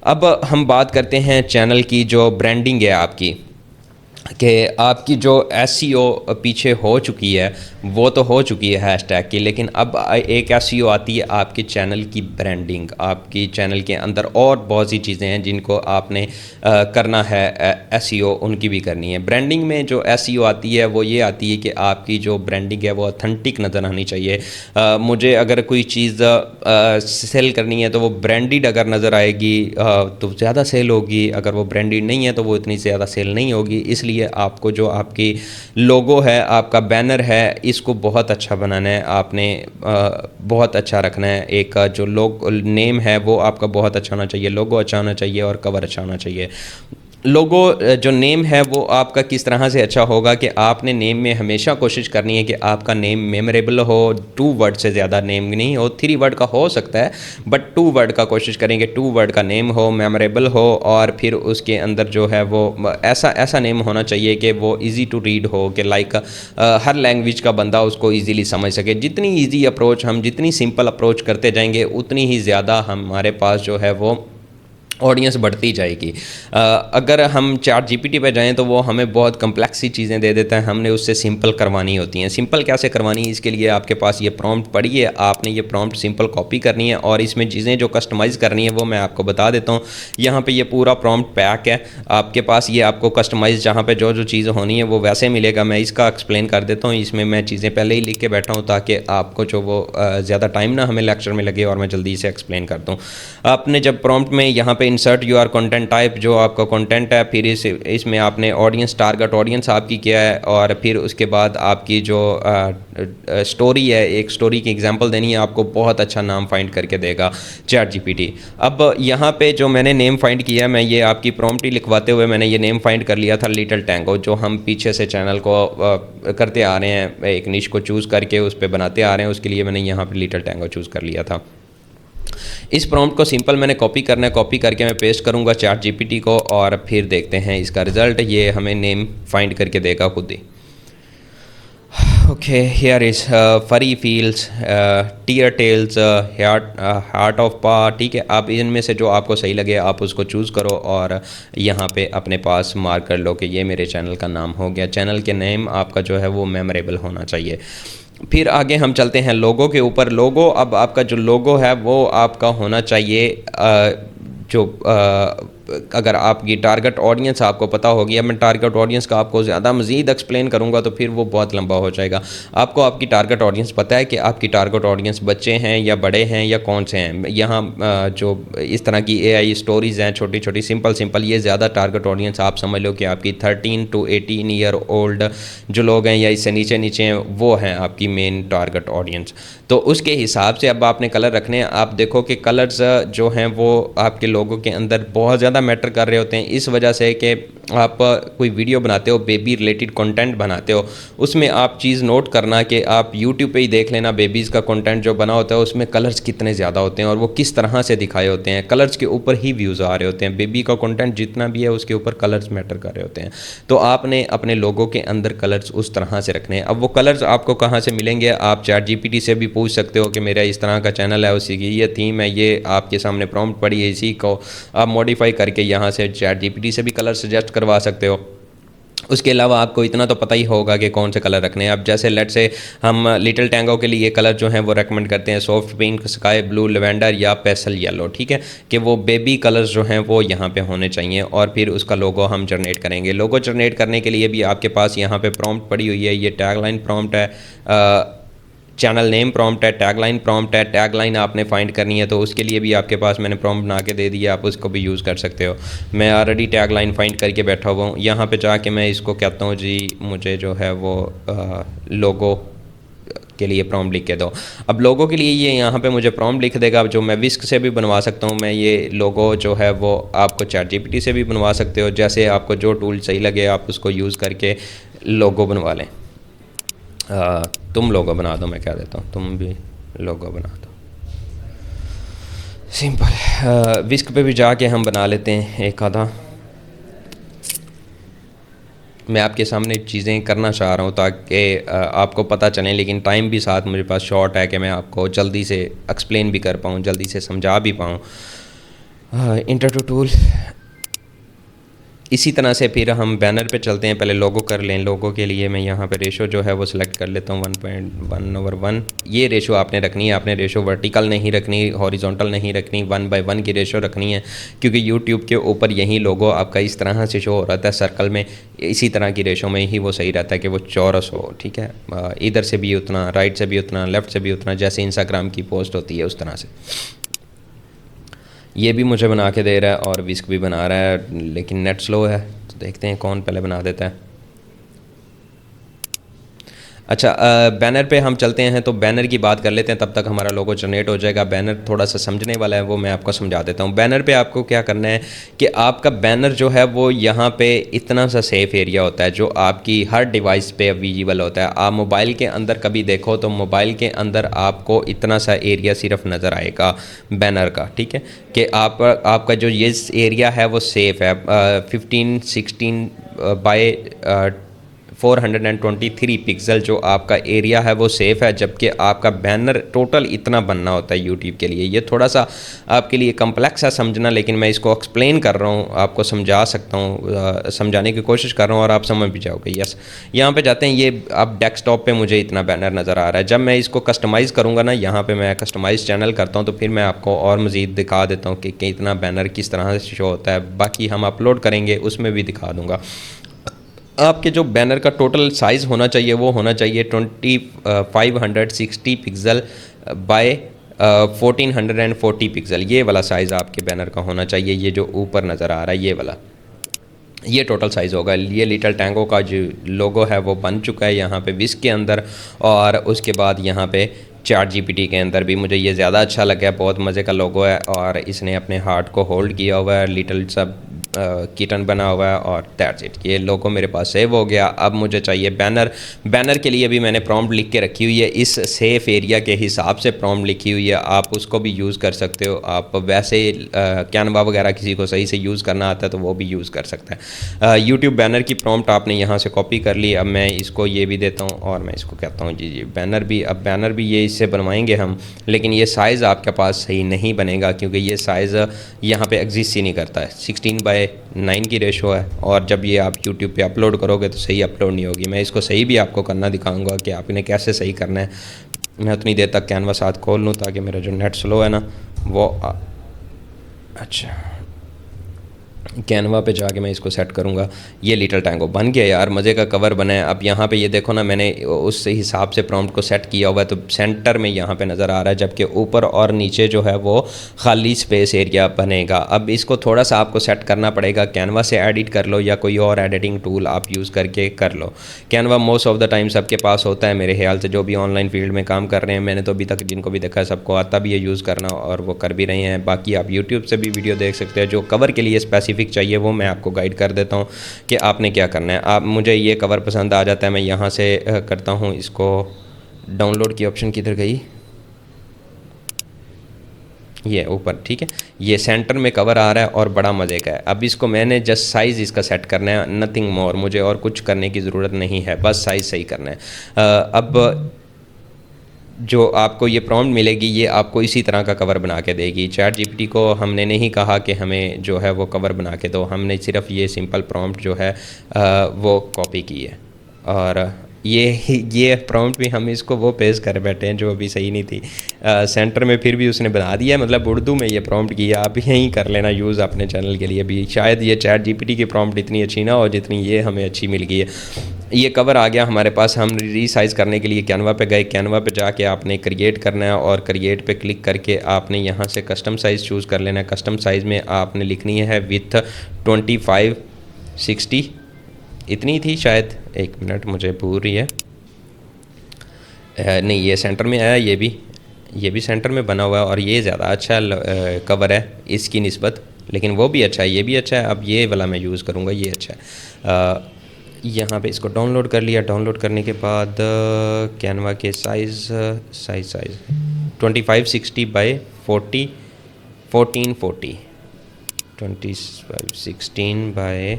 अब हम बात करते हैं चैनल की जो ब्रांडिंग है आपकी, कि आपकी जो एसईओ पीछे हो चुकी है वो तो हो चुकी है हैशटैग की, लेकिन अब एक एसईओ आती है आपके चैनल की ब्रांडिंग। आपकी चैनल के अंदर और बहुत सी चीज़ें हैं जिनको आपने करना है, एसईओ उनकी भी करनी है। ब्रांडिंग में जो एसईओ आती है वो ये आती है कि आपकी जो ब्रांडिंग है वो ऑथेंटिक नज़र आनी चाहिए। मुझे अगर कोई चीज़ सेल करनी है तो वो ब्रांडेड अगर नज़र आएगी तो ज़्यादा सेल होगी, अगर वो ब्रांडेड नहीं है तो वो इतनी ज़्यादा सेल नहीं होगी। इसलिए आपको जो आपकी लोगो है, आपका बैनर है, इसको बहुत अच्छा बनाना है। आपने बहुत अच्छा रखना है। एक जो नेम है वो आपका बहुत अच्छा होना चाहिए, लोगो अच्छा होना चाहिए और कवर अच्छा होना चाहिए। लोगो जो नेम है वो आपका किस तरह से अच्छा होगा कि आपने नेम में हमेशा कोशिश करनी है कि आपका नेम मेमोरेबल हो। 2 वर्ड से ज़्यादा नेम नहीं हो, 3 वर्ड का हो सकता है, बट 2 वर्ड का कोशिश करेंगे, 2 वर्ड का नेम हो, मेमोरेबल हो, और फिर उसके अंदर जो है वो ऐसा नेम होना चाहिए कि वो इजी टू रीड हो, कि लाइक हर लैंग्वेज का बंदा उसको ईजीली समझ सके। जितनी ईजी अप्रोच हम, जितनी सिंपल अप्रोच करते जाएंगे, उतनी ही ज़्यादा हमारे पास जो है वो ऑडियंस बढ़ती जाएगी। अगर हम चैट जीपीटी पे जाएं तो वो हमें बहुत कम्प्लेक्स सी चीज़ें दे देता है, हमने उससे सिंपल करवानी होती हैं। सिंपल कैसे करवानी है, इसके लिए आपके पास ये प्रॉम्प्ट पड़ी है, आपने ये प्रॉम्प्ट सिंपल कॉपी करनी है और इसमें चीज़ें जो कस्टमाइज़ करनी है वो मैं आपको बता देता हूँ। यहाँ पे ये पूरा प्रॉम्प्ट पैक है आपके पास, ये आपको कस्टमाइज़ जहाँ पर जो चीज़ होनी है वो वैसे मिलेगा। मैं इसका एक्सप्लेन कर देता हूँ। इसमें मैं चीज़ें पहले ही लिख के बैठा हूँ ताकि आपको जो वो ज़्यादा टाइम ना हमें लेक्चर में लगे और मैं जल्दी से एक्सप्लेन कर दूँ। आपने जब प्रॉम्प्ट में यहाँ पे इंसर्ट योर कंटेंट टाइप, जो आपका कंटेंट है, फिर इसमें आपने ऑडियंस, टारगेट ऑडियंस आपकी क्या है, और फिर उसके बाद आपकी जो स्टोरी है, एक स्टोरी की एग्जांपल देनी है आपको, बहुत अच्छा नाम फाइंड करके देगा चैट जीपीटी। अब यहाँ पे जो मैंने नेम फाइंड किया, मैं ये आपकी प्रॉम्प्ट ही लिखवाते हुए मैंने ये नेम फाइंड कर लिया था, लिटिल टैंगो, जो हम पीछे से चैनल को करते आ रहे हैं, एक निश को चूज़ करके उस पर बनाते आ रहे हैं, उसके लिए मैंने यहाँ पर लिटिल टैंगो चूज़ कर लिया था। इस प्रॉम्प्ट को सिंपल मैंने कॉपी करना है, कॉपी करके मैं पेस्ट करूँगा चैट जीपीटी को, और फिर देखते हैं इसका रिज़ल्ट। ये हमें नेम फाइंड करके देगा खुद ही। Okay, here is furry feels, tear tales, heart of paw, ठीक है। आप इनमें से जो आपको सही लगे आप उसको चूज़ करो और यहाँ पे अपने पास मार्क कर लो कि ये मेरे चैनल का नाम हो गया। चैनल के नेम आपका जो है वो मेमोरेबल होना चाहिए। फिर आगे हम चलते हैं लोगो के ऊपर। लोगो, अब आपका जो लोगो है वो आपका होना चाहिए जो अगर आपकी टारगेट ऑडियंस आपको पता होगी, अब मैं टारगेट ऑडियंस का आपको ज़्यादा मज़ीद एक्सप्लेन करूँगा तो फिर वो बहुत लंबा हो जाएगा। आपको आपकी टारगेट ऑडियंस पता है कि आपकी टारगेट ऑडियंस बच्चे हैं या बड़े हैं या कौन से हैं। यहाँ जो इस तरह की AI स्टोरीज़ हैं छोटी छोटी सिंपल, ये ज़्यादा टारगेट ऑडियंस आप समझ लो कि आपकी 13 to 18 ईयर ओल्ड जो लोग हैं या इससे नीचे नीचे हैं, वो हैं आपकी मेन टारगेट ऑडियंस। तो उसके हिसाब से अब आपने कलर रखने हैं। आप देखो कि कलर्स जो हैं वो आपके लोगों के अंदर बहुत ज़्यादा मैटर कर रहे होते हैं, इस वजह से कि आप कोई वीडियो बनाते हो, बेबी रिलेटेड कंटेंट बनाते हो, उसमें आप चीज़ नोट करना कि आप यूट्यूब पे ही देख लेना, बेबीज़ का कंटेंट जो बना होता है उसमें कलर्स कितने ज़्यादा होते हैं और वो किस तरह से दिखाए होते हैं। कलर्स के ऊपर ही व्यूज़ आ रहे होते हैं, बेबी का कंटेंट जितना भी है उसके ऊपर कलर्स मैटर कर रहे होते हैं। तो आपने अपने लोगों के अंदर कलर्स उस तरह से रखने हैं। अब वो कलर्स आपको कहाँ से मिलेंगे? आप चैट GPT से भी पूछ सकते हो कि मेरा इस तरह का चैनल है, उसी की ये थीम है, ये आपके सामने प्रॉम्प्ट पड़ी है, इसी को आप मॉडिफाई करके यहाँ से चैट GPT से भी कलर सजेस्ट करवा सकते हो। उसके अलावा आपको इतना तो पता ही होगा कि कौन से कलर रखने हैं। अब जैसे लेट से हम लिटिल टैंगो के लिए कलर जो हैं वो रेकमेंड करते हैं soft pink, sky blue, lavender या पेसल येलो, ठीक है, कि वो बेबी कलर्स जो हैं वो यहाँ पे होने चाहिए। और फिर उसका लोगो हम जनरेट करेंगे। लोगो जनरेट करने के लिए भी आपके पास यहाँ पे प्रॉम्प्ट पड़ी हुई है, ये टैगलाइन प्रॉम्प्ट है, चैनल नेम प्रॉम्प्ट है, टैगलाइन प्रॉम्प्ट है। टैगलाइन आपने फाइंड करनी है तो उसके लिए भी आपके पास मैंने प्रॉम्प्ट बना के दे दिया, आप उसको भी यूज़ कर सकते हो। मैं ऑलरेडी टैगलाइन फाइंड करके बैठा हुआ हूँ। यहाँ पे जाके मैं इसको कहता हूँ जी मुझे जो है वो लोगो के लिए प्रॉम्प्ट लिख के दो। अब लोगो के लिए ये यहाँ पे मुझे प्रॉम्प्ट लिख देगा, जो मैं विस्क से भी बनवा सकता हूँ। मैं ये लोगो जो है वो आपको चैट GPT से भी बनवा सकते हो। जैसे आपको जो टूल सही लगे आप उसको यूज़ करके लोगो बनवा लें। तुम लोगो बना दो, मैं कह देता हूँ तुम भी लोगो बना दो, सिंपल। विस्क पे भी जाके हम बना लेते हैं एक आधा। मैं आपके सामने चीज़ें करना चाह रहा हूँ ताकि आपको पता चले, लेकिन टाइम भी साथ मेरे पास शॉर्ट है कि मैं आपको जल्दी से एक्सप्लेन भी कर पाऊँ, जल्दी से समझा भी पाऊँ। इंटर टू टूल, इसी तरह से फिर हम बैनर पे चलते हैं। पहले लोगो कर लें। लोगो के लिए मैं यहाँ पे रेशो जो है वो सिलेक्ट कर लेता हूँ 1.1/1। ये रेशो आपने रखनी है, आपने रेशो वर्टिकल नहीं रखनी, हॉरिजॉन्टल नहीं रखनी, 1/1 की रेशो रखनी है, क्योंकि यूट्यूब के ऊपर यही लोगो आपका इस तरह से शो हो रहा था सर्कल में। इसी तरह की रेशो में ही वो सही रहता है कि वो चौरस हो, ठीक है। इधर से भी उतना, राइट से भी उतना, लेफ़्ट से भी उतना, जैसे इंस्टाग्राम की पोस्ट होती है उस तरह से। ये भी मुझे बना के दे रहा है और विस्क भी बना रहा है, लेकिन नेट स्लो है तो देखते हैं कौन पहले बना देता है। अच्छा, बैनर पे हम चलते हैं। तो बैनर की बात कर लेते हैं, तब तक हमारा लोगो जनरेट हो जाएगा। बैनर थोड़ा सा समझने वाला है, वो मैं आपको समझा देता हूँ। बैनर पे आपको क्या करना है कि आपका बैनर जो है वो यहाँ पे इतना सा सेफ एरिया होता है जो आपकी हर डिवाइस पे विजिबल होता है। आप मोबाइल के अंदर कभी देखो तो मोबाइल के अंदर आपको इतना सा एरिया सिर्फ नज़र आएगा बैनर का, ठीक है, कि आपका जो ये एरिया है वो सेफ़ है। 1516 बाय 423 पिक्सल जो आपका एरिया है वो सेफ़ है, जबकि आपका बैनर टोटल इतना बनना होता है यूट्यूब के लिए। ये थोड़ा सा आपके लिए कम्प्लेक्स है समझना, लेकिन मैं इसको एक्सप्लेन कर रहा हूँ, आपको समझा सकता हूँ, समझाने की कोशिश कर रहा हूँ और आप समझ भी जाओगे। यस, यहाँ पे जाते हैं। ये अब डेस्कटॉप पे मुझे इतना बैनर नज़र आ रहा है। जब मैं इसको कस्टमाइज़ करूँगा ना, यहाँ पर मैं कस्टमाइज़ चैनल करता हूँ तो फिर मैं आपको और मज़ीद दिखा देता हूँ कि इतना बैनर किस तरह से शो होता है। बाकी हम अपलोड करेंगे उसमें भी दिखा दूँगा। आपके जो बैनर का टोटल साइज़ होना चाहिए वो होना चाहिए 2560 पिक्सल बाय 1440 पिक्सल। ये वाला साइज़ आपके बैनर का होना चाहिए। ये जो ऊपर नज़र आ रहा है ये वाला, ये टोटल साइज़ होगा। ये लिटिल टैंगो का जो लोगो है वो बन चुका है यहाँ पे विस्क के अंदर, और उसके बाद यहाँ पे चैट GPT के अंदर भी मुझे ये ज़्यादा अच्छा लगा है। बहुत मज़े का लोगो है और इसने अपने हार्ट को होल्ड किया हुआ है, लिटिल सा किटन बना हुआ है, और दैट्स इट। ये लोगो मेरे पास सेव हो गया। अब मुझे चाहिए बैनर। बैनर के लिए भी मैंने प्रॉम्प्ट लिख के रखी हुई है, इस सेफ एरिया के हिसाब से प्रॉम्प्ट लिखी हुई है। आप उसको भी यूज़ कर सकते हो। आप वैसे कैनवा वगैरह किसी को सही से यूज़ करना आता है तो वो भी यूज़ कर सकता है। यूट्यूब बैनर की प्रॉम्प्ट आपने यहाँ से कॉपी कर ली। अब मैं इसको ये भी देता हूँ और मैं इसको कहता हूँ जी बैनर भी। अब बैनर भी ये इससे बनवाएंगे हम, लेकिन ये साइज़ आपके पास सही नहीं बनेगा क्योंकि ये साइज़ यहाँ पे एग्जिस्ट ही नहीं करता है। 16:9 की रेशो है, और जब ये आप यूट्यूब पे अपलोड करोगे तो सही अपलोड नहीं होगी। मैं इसको सही भी आपको करना दिखाऊंगा कि आप इन्हें कैसे सही करना है। मैं उतनी देर तक कैनवा साथ खोल लूँ ताकि मेरा जो नेट स्लो है ना वो अच्छा कैनवा पे जाके मैं इसको सेट करूँगा। ये लिटिल टैंगो बन गया यार, मज़े का कवर बना है। अब यहाँ पे ये देखो ना, मैंने उस हिसाब से प्रॉम्प्ट को सेट किया हुआ है, तो सेंटर में यहाँ पे नज़र आ रहा है, जबकि ऊपर और नीचे जो है वो खाली स्पेस एरिया बनेगा। अब इसको थोड़ा सा आपको सेट करना पड़ेगा। कैनवा से एडिट कर लो या कोई और एडिटिंग टूल आप यूज़ करके कर लो। Canva most of the time सबके पास होता है मेरे ख्याल से, जो भी ऑनलाइन फील्ड में काम कर रहे हैं। मैंने तो अभी तक जिनको भी देखा है सबको आता भी है यूज़ करना, और वो कर भी रहे हैं। बाकी आप यूट्यूब से भी वीडियो देख सकते हैं। जो कवर के लिए स्पेसिफिक चाहिए वो मैं आपको गाइड कर देता हूँ कि आपने क्या करना है। आप, मुझे ये कवर पसंद आ जाता है, मैं यहाँ से करता हूँ इसको। डाउनलोड की ऑप्शन किधर गई? ये ऊपर, ठीक है। ये सेंटर में कवर आ रहा है और बड़ा मज़े का है। अब इसको मैंने जस्ट साइज़ इसका सेट करना है, नथिंग मोर। मुझे और कुछ करने की ज़रूरत नहीं है, बस साइज़ सही करना है। अब जो आपको ये प्रॉम्प्ट मिलेगी, ये आपको इसी तरह का कवर बना के देगी। चैट जीपीटी को हमने नहीं कहा कि हमें जो है वो कवर बना के दो, हमने सिर्फ ये सिंपल प्रॉम्प्ट जो है वो कॉपी की है। और ये प्रॉम्प्ट भी हम इसको वो पेश कर बैठे हैं जो अभी सही नहीं थी सेंटर में, फिर भी उसने बना दिया। मतलब उर्दू में ये प्रॉम्प्ट किया। आप यहीं कर लेना यूज़ अपने चैनल के लिए भी। शायद ये चैट जीपीटी की प्रॉम्प्ट इतनी अच्छी ना हो जितनी ये हमें अच्छी मिल गई है। ये कवर आ गया हमारे पास। हम रीसाइज़ करने के लिए कैनवा पे गए। कैनवा पे जाके आपने क्रिएट करना है, और क्रिएट पे क्लिक करके आपने यहाँ से कस्टम साइज़ चूज़ कर लेना है। कस्टम साइज़ में आपने लिखनी है विथ 2560, इतनी थी शायद, एक मिनट मुझे भूल रही है। नहीं, ये सेंटर में आया, ये भी सेंटर में बना हुआ है, और ये ज़्यादा अच्छा कवर है इसकी निस्बत, लेकिन वो भी अच्छा है, ये भी अच्छा है। अब ये वाला मैं यूज़ करूँगा, ये अच्छा है। यहाँ पे इसको डाउनलोड कर लिया। डाउनलोड करने के बाद कैनवा के साइज़ 2560 बाई 1440 2516 बाई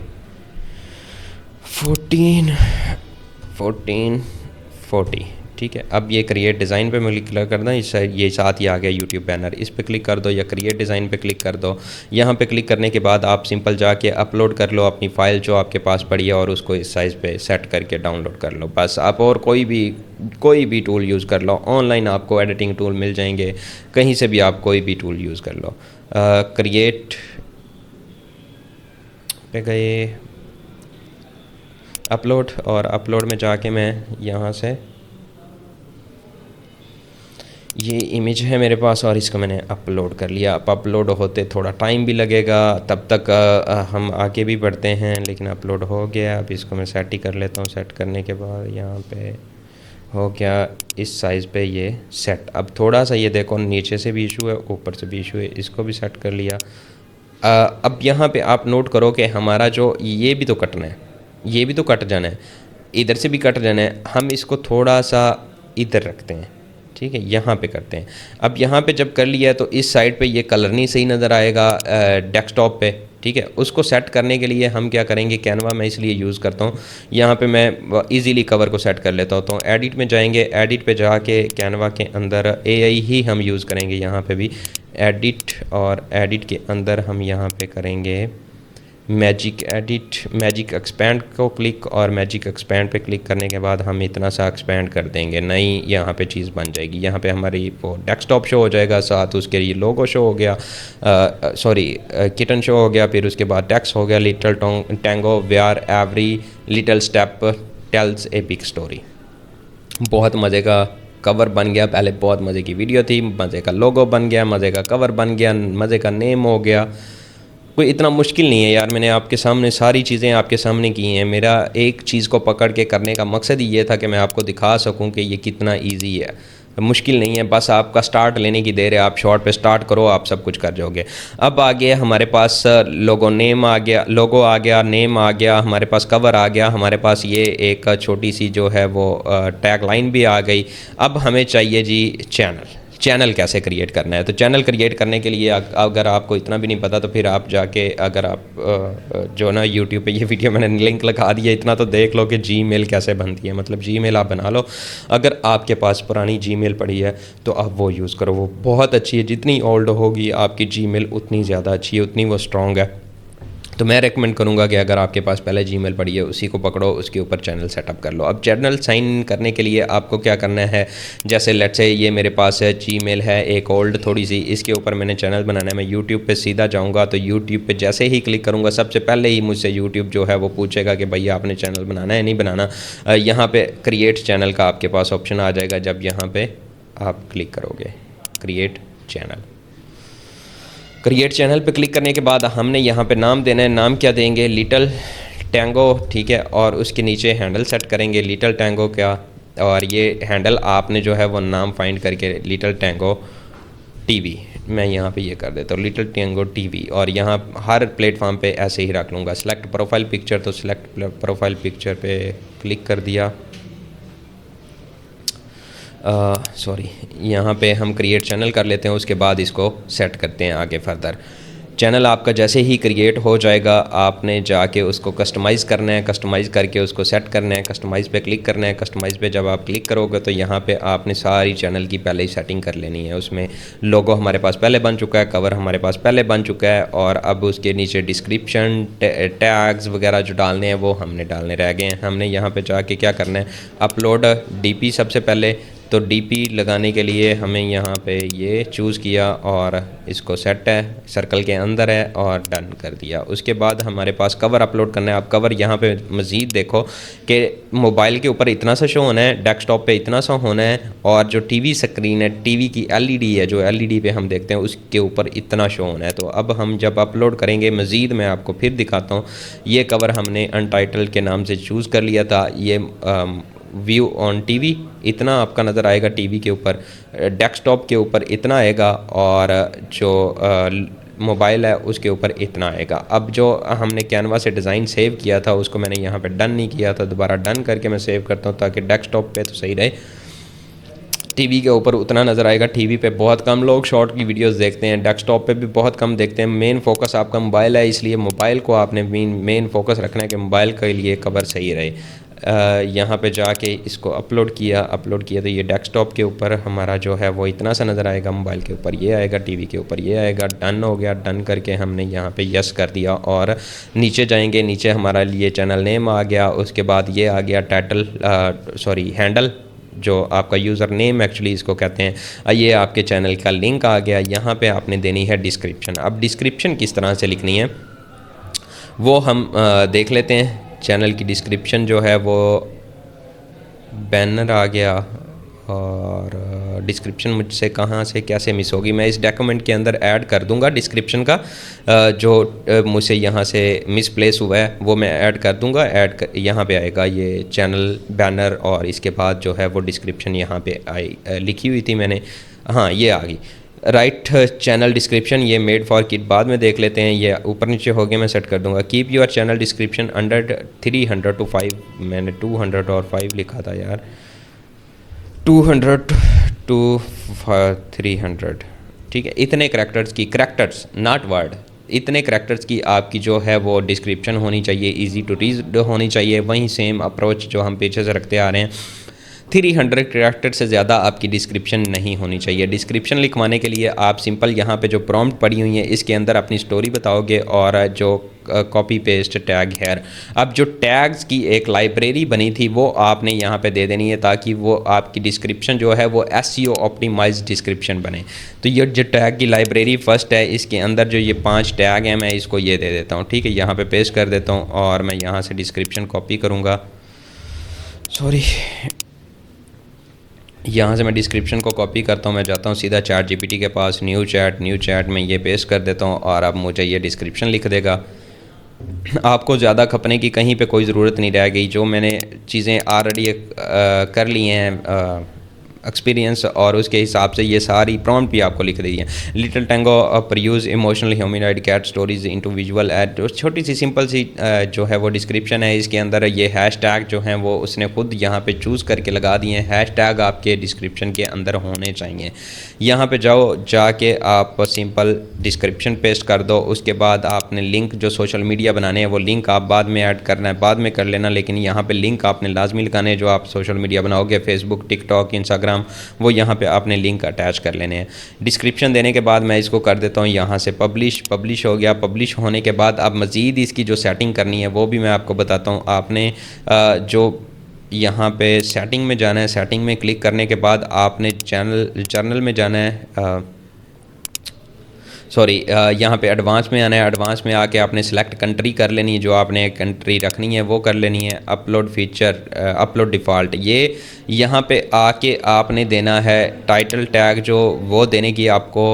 1440, ठीक है। अब ये क्रिएट डिज़ाइन पे मैं क्लिक करना, ये साथ ही आ गया यूट्यूब बैनर। इस पे क्लिक कर दो या क्रिएट डिज़ाइन पे क्लिक कर दो। यहाँ पे क्लिक करने के बाद आप सिंपल जाके अपलोड कर लो अपनी फ़ाइल जो आपके पास पड़ी है, और उसको इस साइज़ पे सेट करके डाउनलोड कर लो बस। आप और कोई भी टूल यूज़ कर लो। ऑनलाइन आपको एडिटिंग टूल मिल जाएंगे, कहीं से भी आप कोई भी टूल यूज़ कर लो। क्रिएट पे गए, अपलोड, और अपलोड में जाके मैं यहाँ से, ये इमेज है मेरे पास और इसको मैंने अपलोड कर लिया। अब अपलोड होते थोड़ा टाइम भी लगेगा, तब तक हम आगे भी बढ़ते हैं, लेकिन अपलोड हो गया। अब इसको मैं सेट ही कर लेता हूँ। सेट करने के बाद यहाँ पे हो गया इस साइज़ पे ये सेट। अब थोड़ा सा ये देखो नीचे से भी इशू है, ऊपर से भी इशू है, इसको भी सेट कर लिया। अब यहाँ पे आप नोट करो कि हमारा जो ये भी तो कटना है, ये भी तो कट जाना है, इधर से भी कट जाना है। हम इसको थोड़ा सा इधर रखते हैं, ठीक है, यहाँ पे करते हैं। अब यहाँ पे जब कर लिया तो इस साइड पे ये कलर नहीं सही नज़र आएगा डेस्कटॉप पे, ठीक है। उसको सेट करने के लिए हम क्या करेंगे, कैनवा मैं इसलिए यूज़ करता हूँ, यहाँ पे मैं इजीली कवर को सेट कर लेता हूँ। तो एडिट में जाएंगे, एडिट पे जाके कैनवा के अंदर एआई ही हम यूज़ करेंगे। यहाँ पे भी एडिट, और एडिट के अंदर हम यहाँ पे करेंगे मैजिक एडिट, मैजिक एक्सपैंड को क्लिक, और मैजिक एक्सपैंड पे क्लिक करने के बाद हम इतना सा एक्सपैंड कर देंगे, नई यहाँ पे चीज़ बन जाएगी। यहाँ पे हमारी वो डेस्कटॉप शो हो जाएगा, साथ उसके लिए लोगो शो हो गया, सॉरी किटन शो हो गया, फिर उसके बाद टेक्स्ट हो गया, little tango where every little step tells a big story. बहुत मज़े का कवर बन गया। पहले बहुत मज़े की वीडियो थी, मज़े का लोगो बन गया, मज़े का कवर बन गया, मज़े का नेम हो गया। कोई इतना मुश्किल नहीं है यार, मैंने आपके सामने सारी चीज़ें आपके सामने की हैं। मेरा एक चीज़ को पकड़ के करने का मकसद ही ये था कि मैं आपको दिखा सकूं कि ये कितना इजी है। मुश्किल नहीं है, बस आपका स्टार्ट लेने की देर है। आप शॉर्ट पे स्टार्ट करो, आप सब कुछ कर जाओगे। अब आ गया हमारे पास लोगो नेम आ गया, लोगो आ गया, नेम आ गया, हमारे पास कवर आ गया, हमारे पास ये एक छोटी सी जो है वो टैग लाइन भी आ गई। अब हमें चाहिए जी चैनल कैसे क्रिएट करना है। तो चैनल क्रिएट करने के लिए अगर आपको इतना भी नहीं पता तो फिर आप जाके, अगर आप जो ना यूट्यूब पे ये वीडियो मैंने लिंक लगा दिया, इतना तो देख लो कि जीमेल कैसे बनती है। मतलब जीमेल आप बना लो। अगर आपके पास पुरानी जीमेल पड़ी है तो आप वो यूज़ करो, वो बहुत अच्छी है। जितनी ओल्ड होगी आपकी जीमेल उतनी ज़्यादा अच्छी है, उतनी वो स्ट्रॉन्ग है। तो मैं रेकमेंड करूँगा कि अगर आपके पास पहले जीमेल पड़ी है उसी को पकड़ो, उसके ऊपर चैनल सेटअप कर लो। अब चैनल साइन इन करने के लिए आपको क्या करना है, जैसे लेट्स से ये मेरे पास है जीमेल है एक ओल्ड थोड़ी सी, इसके ऊपर मैंने चैनल बनाना है। मैं यूट्यूब पे सीधा जाऊँगा, तो यूट्यूब पे जैसे ही क्लिक करूँगा सबसे पहले ही मुझसे यूट्यूब जो है वो पूछेगा कि भैया आपने चैनल बनाना है नहीं बनाना। यहाँ पर क्रिएट चैनल का आपके पास ऑप्शन आ जाएगा। जब यहाँ पर आप क्लिक करोगे क्रिएट चैनल, क्रिएट चैनल पे क्लिक करने के बाद हमने यहाँ पे नाम देना है। नाम क्या देंगे, लिटिल टैंगो, ठीक है। और उसके नीचे हैंडल सेट करेंगे लिटिल टैंगो का, और ये हैंडल आपने जो है वो नाम फाइंड करके लिटिल टैंगो टीवी, मैं यहाँ पे ये कर देता हूँ लिटिल टैंगो टीवी। और यहाँ हर प्लेटफॉर्म पे ऐसे ही रख लूँगा। सेलेक्ट प्रोफाइल पिक्चर, तो सिलेक्ट प्रोफाइल पिक्चर पे क्लिक कर दिया। सॉरी, यहाँ पे हम क्रिएट चैनल कर लेते हैं, उसके बाद इसको सेट करते हैं आगे फर्दर। चैनल आपका जैसे ही क्रिएट हो जाएगा आपने जाके उसको कस्टमाइज़ करना है, कस्टमाइज़ करके उसको सेट करना है। कस्टमाइज़ पे क्लिक करना है। कस्टमाइज़ पे जब आप क्लिक करोगे तो यहाँ पे आपने सारी चैनल की पहले ही सेटिंग कर लेनी है। उसमें लोगो हमारे पास पहले बन चुका है, कवर हमारे पास पहले बन चुका है, और अब उसके नीचे डिस्क्रिप्शन टैग्स वगैरह जो डालने हैं वो हमने डालने रह गए हैं। हमने यहाँ पर जाके क्या करना है, अपलोड DP सबसे पहले। तो DP लगाने के लिए हमें यहाँ पे ये चूज़ किया और इसको सेट है, सर्कल के अंदर है, और डन कर दिया। उसके बाद हमारे पास कवर अपलोड करना है। आप कवर यहाँ पे मज़ीद देखो कि मोबाइल के ऊपर इतना सा शो होना है, डेस्कटॉप पे इतना सा होना है, और जो TV स्क्रीन है, TV की LED है, जो LED पे हम देखते हैं उसके ऊपर इतना शो होना है। तो अब हम जब अपलोड करेंगे मज़ीद मैं आपको फिर दिखाता हूँ। ये कवर हमने अनटाइटल के नाम से चूज़ कर लिया था। ये व्यू ऑन TV इतना आपका नज़र आएगा, TV के ऊपर, डेस्कटॉप के ऊपर इतना आएगा, और जो मोबाइल है उसके ऊपर इतना आएगा। अब जो हमने कैनवा से डिज़ाइन सेव किया था उसको मैंने यहाँ पे डन नहीं किया था, दोबारा डन करके मैं सेव करता हूँ ताकि डेस्कटॉप पे तो सही रहे, TV के ऊपर उतना नज़र आएगा। TV पे बहुत कम लोग शॉर्ट की वीडियोस देखते हैं, डेस्कटॉप पे भी बहुत कम देखते हैं। मेन फोकस आपका मोबाइल है, इसलिए मोबाइल को आपने मेन फोकस रखना है कि मोबाइल के लिए कवर सही रहे। यहाँ पे जाके इसको अपलोड किया तो ये डेस्कटॉप के ऊपर हमारा जो है वो इतना सा नज़र आएगा, मोबाइल के ऊपर ये आएगा, TV के ऊपर ये आएगा। डन हो गया। डन करके हमने यहाँ पे यस कर दिया, और नीचे जाएंगे, नीचे हमारा लिए चैनल नेम आ गया। उसके बाद ये आ गया टाइटल, सॉरी हैंडल, जो आपका यूज़र नेम एक्चुअली इसको कहते हैं। ये आपके चैनल का लिंक आ गया। यहाँ पे आपने देनी है डिस्क्रिप्शन। अब डिस्क्रिप्शन किस तरह से लिखनी है वो हम देख लेते हैं। चैनल की डिस्क्रिप्शन जो है वो बैनर आ गया, और डिस्क्रिप्शन मुझसे कहाँ से कैसे मिस होगी, मैं इस डॉक्यूमेंट के अंदर ऐड कर दूंगा डिस्क्रिप्शन का। जो मुझसे यहाँ से मिस प्लेस हुआ है वो मैं ऐड कर दूंगा। यहाँ पे आएगा ये चैनल बैनर, और इसके बाद जो है वो डिस्क्रिप्शन यहाँ पे आई लिखी हुई थी मैंने, हाँ ये आ गई। राइट चैनल डिस्क्रिप्शन, ये मेड फॉर किड बाद में देख लेते हैं, ये ऊपर नीचे हो गया, मैं सेट कर दूंगा। Keep your channel description under 300 to 5, मैंने 200 और 5 लिखा था यार, 200 to 300, ठीक है। इतने करैक्टर्स की, करैक्टर्स नॉट वर्ड, इतने करैक्टर्स की आपकी जो है वो डिस्क्रिप्शन होनी चाहिए, इजी टू रीड होनी चाहिए। वहीं सेम अप्रोच जो हम पीछे से रखते आ रहे हैं, 300 करैक्टर से ज़्यादा आपकी डिस्क्रिप्शन नहीं होनी चाहिए। डिस्क्रिप्शन लिखवाने के लिए आप सिंपल यहाँ पे जो प्रॉम्प्ट पड़ी हुई है इसके अंदर अपनी स्टोरी बताओगे, और जो कॉपी पेस्ट टैग है। अब जो टैग्स की एक लाइब्रेरी बनी थी वो आपने यहाँ पे दे देनी है, ताकि वो आपकी डिस्क्रिप्शन जो है वो SEO ऑप्टिमाइज्ड डिस्क्रिप्शन बने। तो ये जो टैग की लाइब्रेरी फर्स्ट है, इसके अंदर जो ये 5 टैग हैं मैं इसको ये दे देता हूँ, ठीक है। यहाँ पे पेस्ट कर देता हूँ, और मैं यहाँ से डिस्क्रिप्शन कॉपी करूँगा, सॉरी, यहाँ से मैं डिस्क्रिप्शन को कॉपी करता हूँ। मैं जाता हूँ सीधा ChatGPT के पास, न्यू चैट में ये पेस्ट कर देता हूँ, और अब मुझे ये डिस्क्रिप्शन लिख देगा। आपको ज़्यादा खपने की कहीं पे कोई ज़रूरत नहीं रह गई। जो मैंने चीज़ें ऑलरेडी कर ली हैं एक्सपीरियंस, और उसके हिसाब से ये सारी प्रॉम्प्ट भी आपको लिख दी है। लिटिल टैंगो पर use emotional humanoid cat stories into visual ad, छोटी सी सिंपल सी जो है वो डिस्क्रिप्शन है। इसके अंदर ये हैशटैग जो हैं वो उसने खुद यहाँ पे चूज़ करके लगा दिए हैं। हैशटैग आपके डिस्क्रिप्शन के अंदर होने चाहिए। यहाँ पे जाके आप सिंपल डिस्क्रिप्शन पेस्ट कर दो। उसके बाद आपने लिंक जो सोशल मीडिया बनाने हैं वो लिंक आप बाद में ऐड करना है, बाद में कर लेना, लेकिन यहाँ पर लिंक आपने लाजमी लगाने हैं जो आप सोशल मीडिया बनाओगे, फेसबुक, टिकटॉक, इंस्टाग्राम, इंस्टाग्राम, वो यहाँ पे आपने लिंक अटैच कर लेने हैं। डिस्क्रिप्शन देने के बाद मैं इसको कर देता हूँ यहाँ से पब्लिश हो गया। पब्लिश होने के बाद अब मज़ीद इसकी जो सेटिंग करनी है वो भी मैं आपको बताता हूँ। आपने जो यहाँ पे सेटिंग में जाना है, सेटिंग में क्लिक करने के बाद आपने चैनल में जाना है, सॉरी यहाँ पे एडवांस में आना है। एडवांस में आके आपने सेलेक्ट कंट्री कर लेनी है, जो आपने कंट्री रखनी है वो कर लेनी है। अपलोड फीचर, अपलोड डिफ़ॉल्ट, ये यहाँ पे आके आपने देना है टाइटल टैग जो वो देने की आपको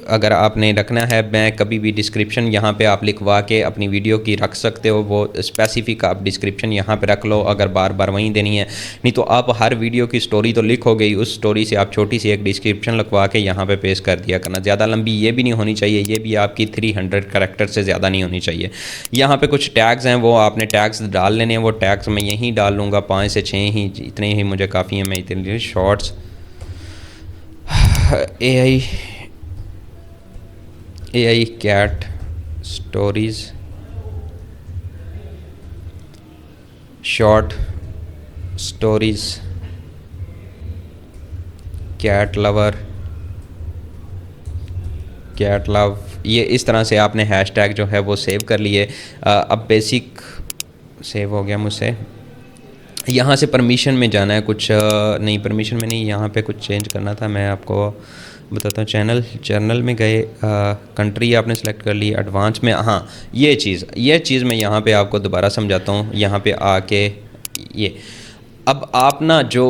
अगर आपने रखना है। मैं कभी भी डिस्क्रिप्शन यहाँ पे आप लिखवा के अपनी वीडियो की रख सकते हो, वो स्पेसिफिक आप डिस्क्रिप्शन यहाँ पे रख लो अगर बार बार वहीं देनी है। नहीं तो आप हर वीडियो की स्टोरी तो लिखो गई, उस स्टोरी से आप छोटी सी एक डिस्क्रिप्शन लिखवा के यहाँ पे पेस्ट कर दिया करना। ज़्यादा लंबी ये भी नहीं होनी चाहिए, ये भी आपकी 300 करैक्टर से ज़्यादा नहीं होनी चाहिए। यहाँ पर कुछ टैग्स हैं, वो आपने टैग्स डाल लेने हैं। वो टैग्स मैं यहीं डाल लूँगा, 5 से 6 ही, इतने ही मुझे काफ़ी हैं। मैं इतने shorts AI cat stories, short stories, cat lover, cat love, ये इस तरह से आपने हैशटैग जो है वो सेव कर लिए। अब बेसिक सेव हो गया मुझसे। यहाँ से परमिशन में जाना है, कुछ नहीं परमिशन में नहीं, यहाँ पे कुछ चेंज करना था। मैं आपको बताता हूँ। चैनल में गए, कंट्री आपने सेलेक्ट कर ली। एडवांस में, हाँ ये चीज़ मैं यहाँ पे आपको दोबारा समझाता हूँ। यहाँ पे आके ये अब आप ना जो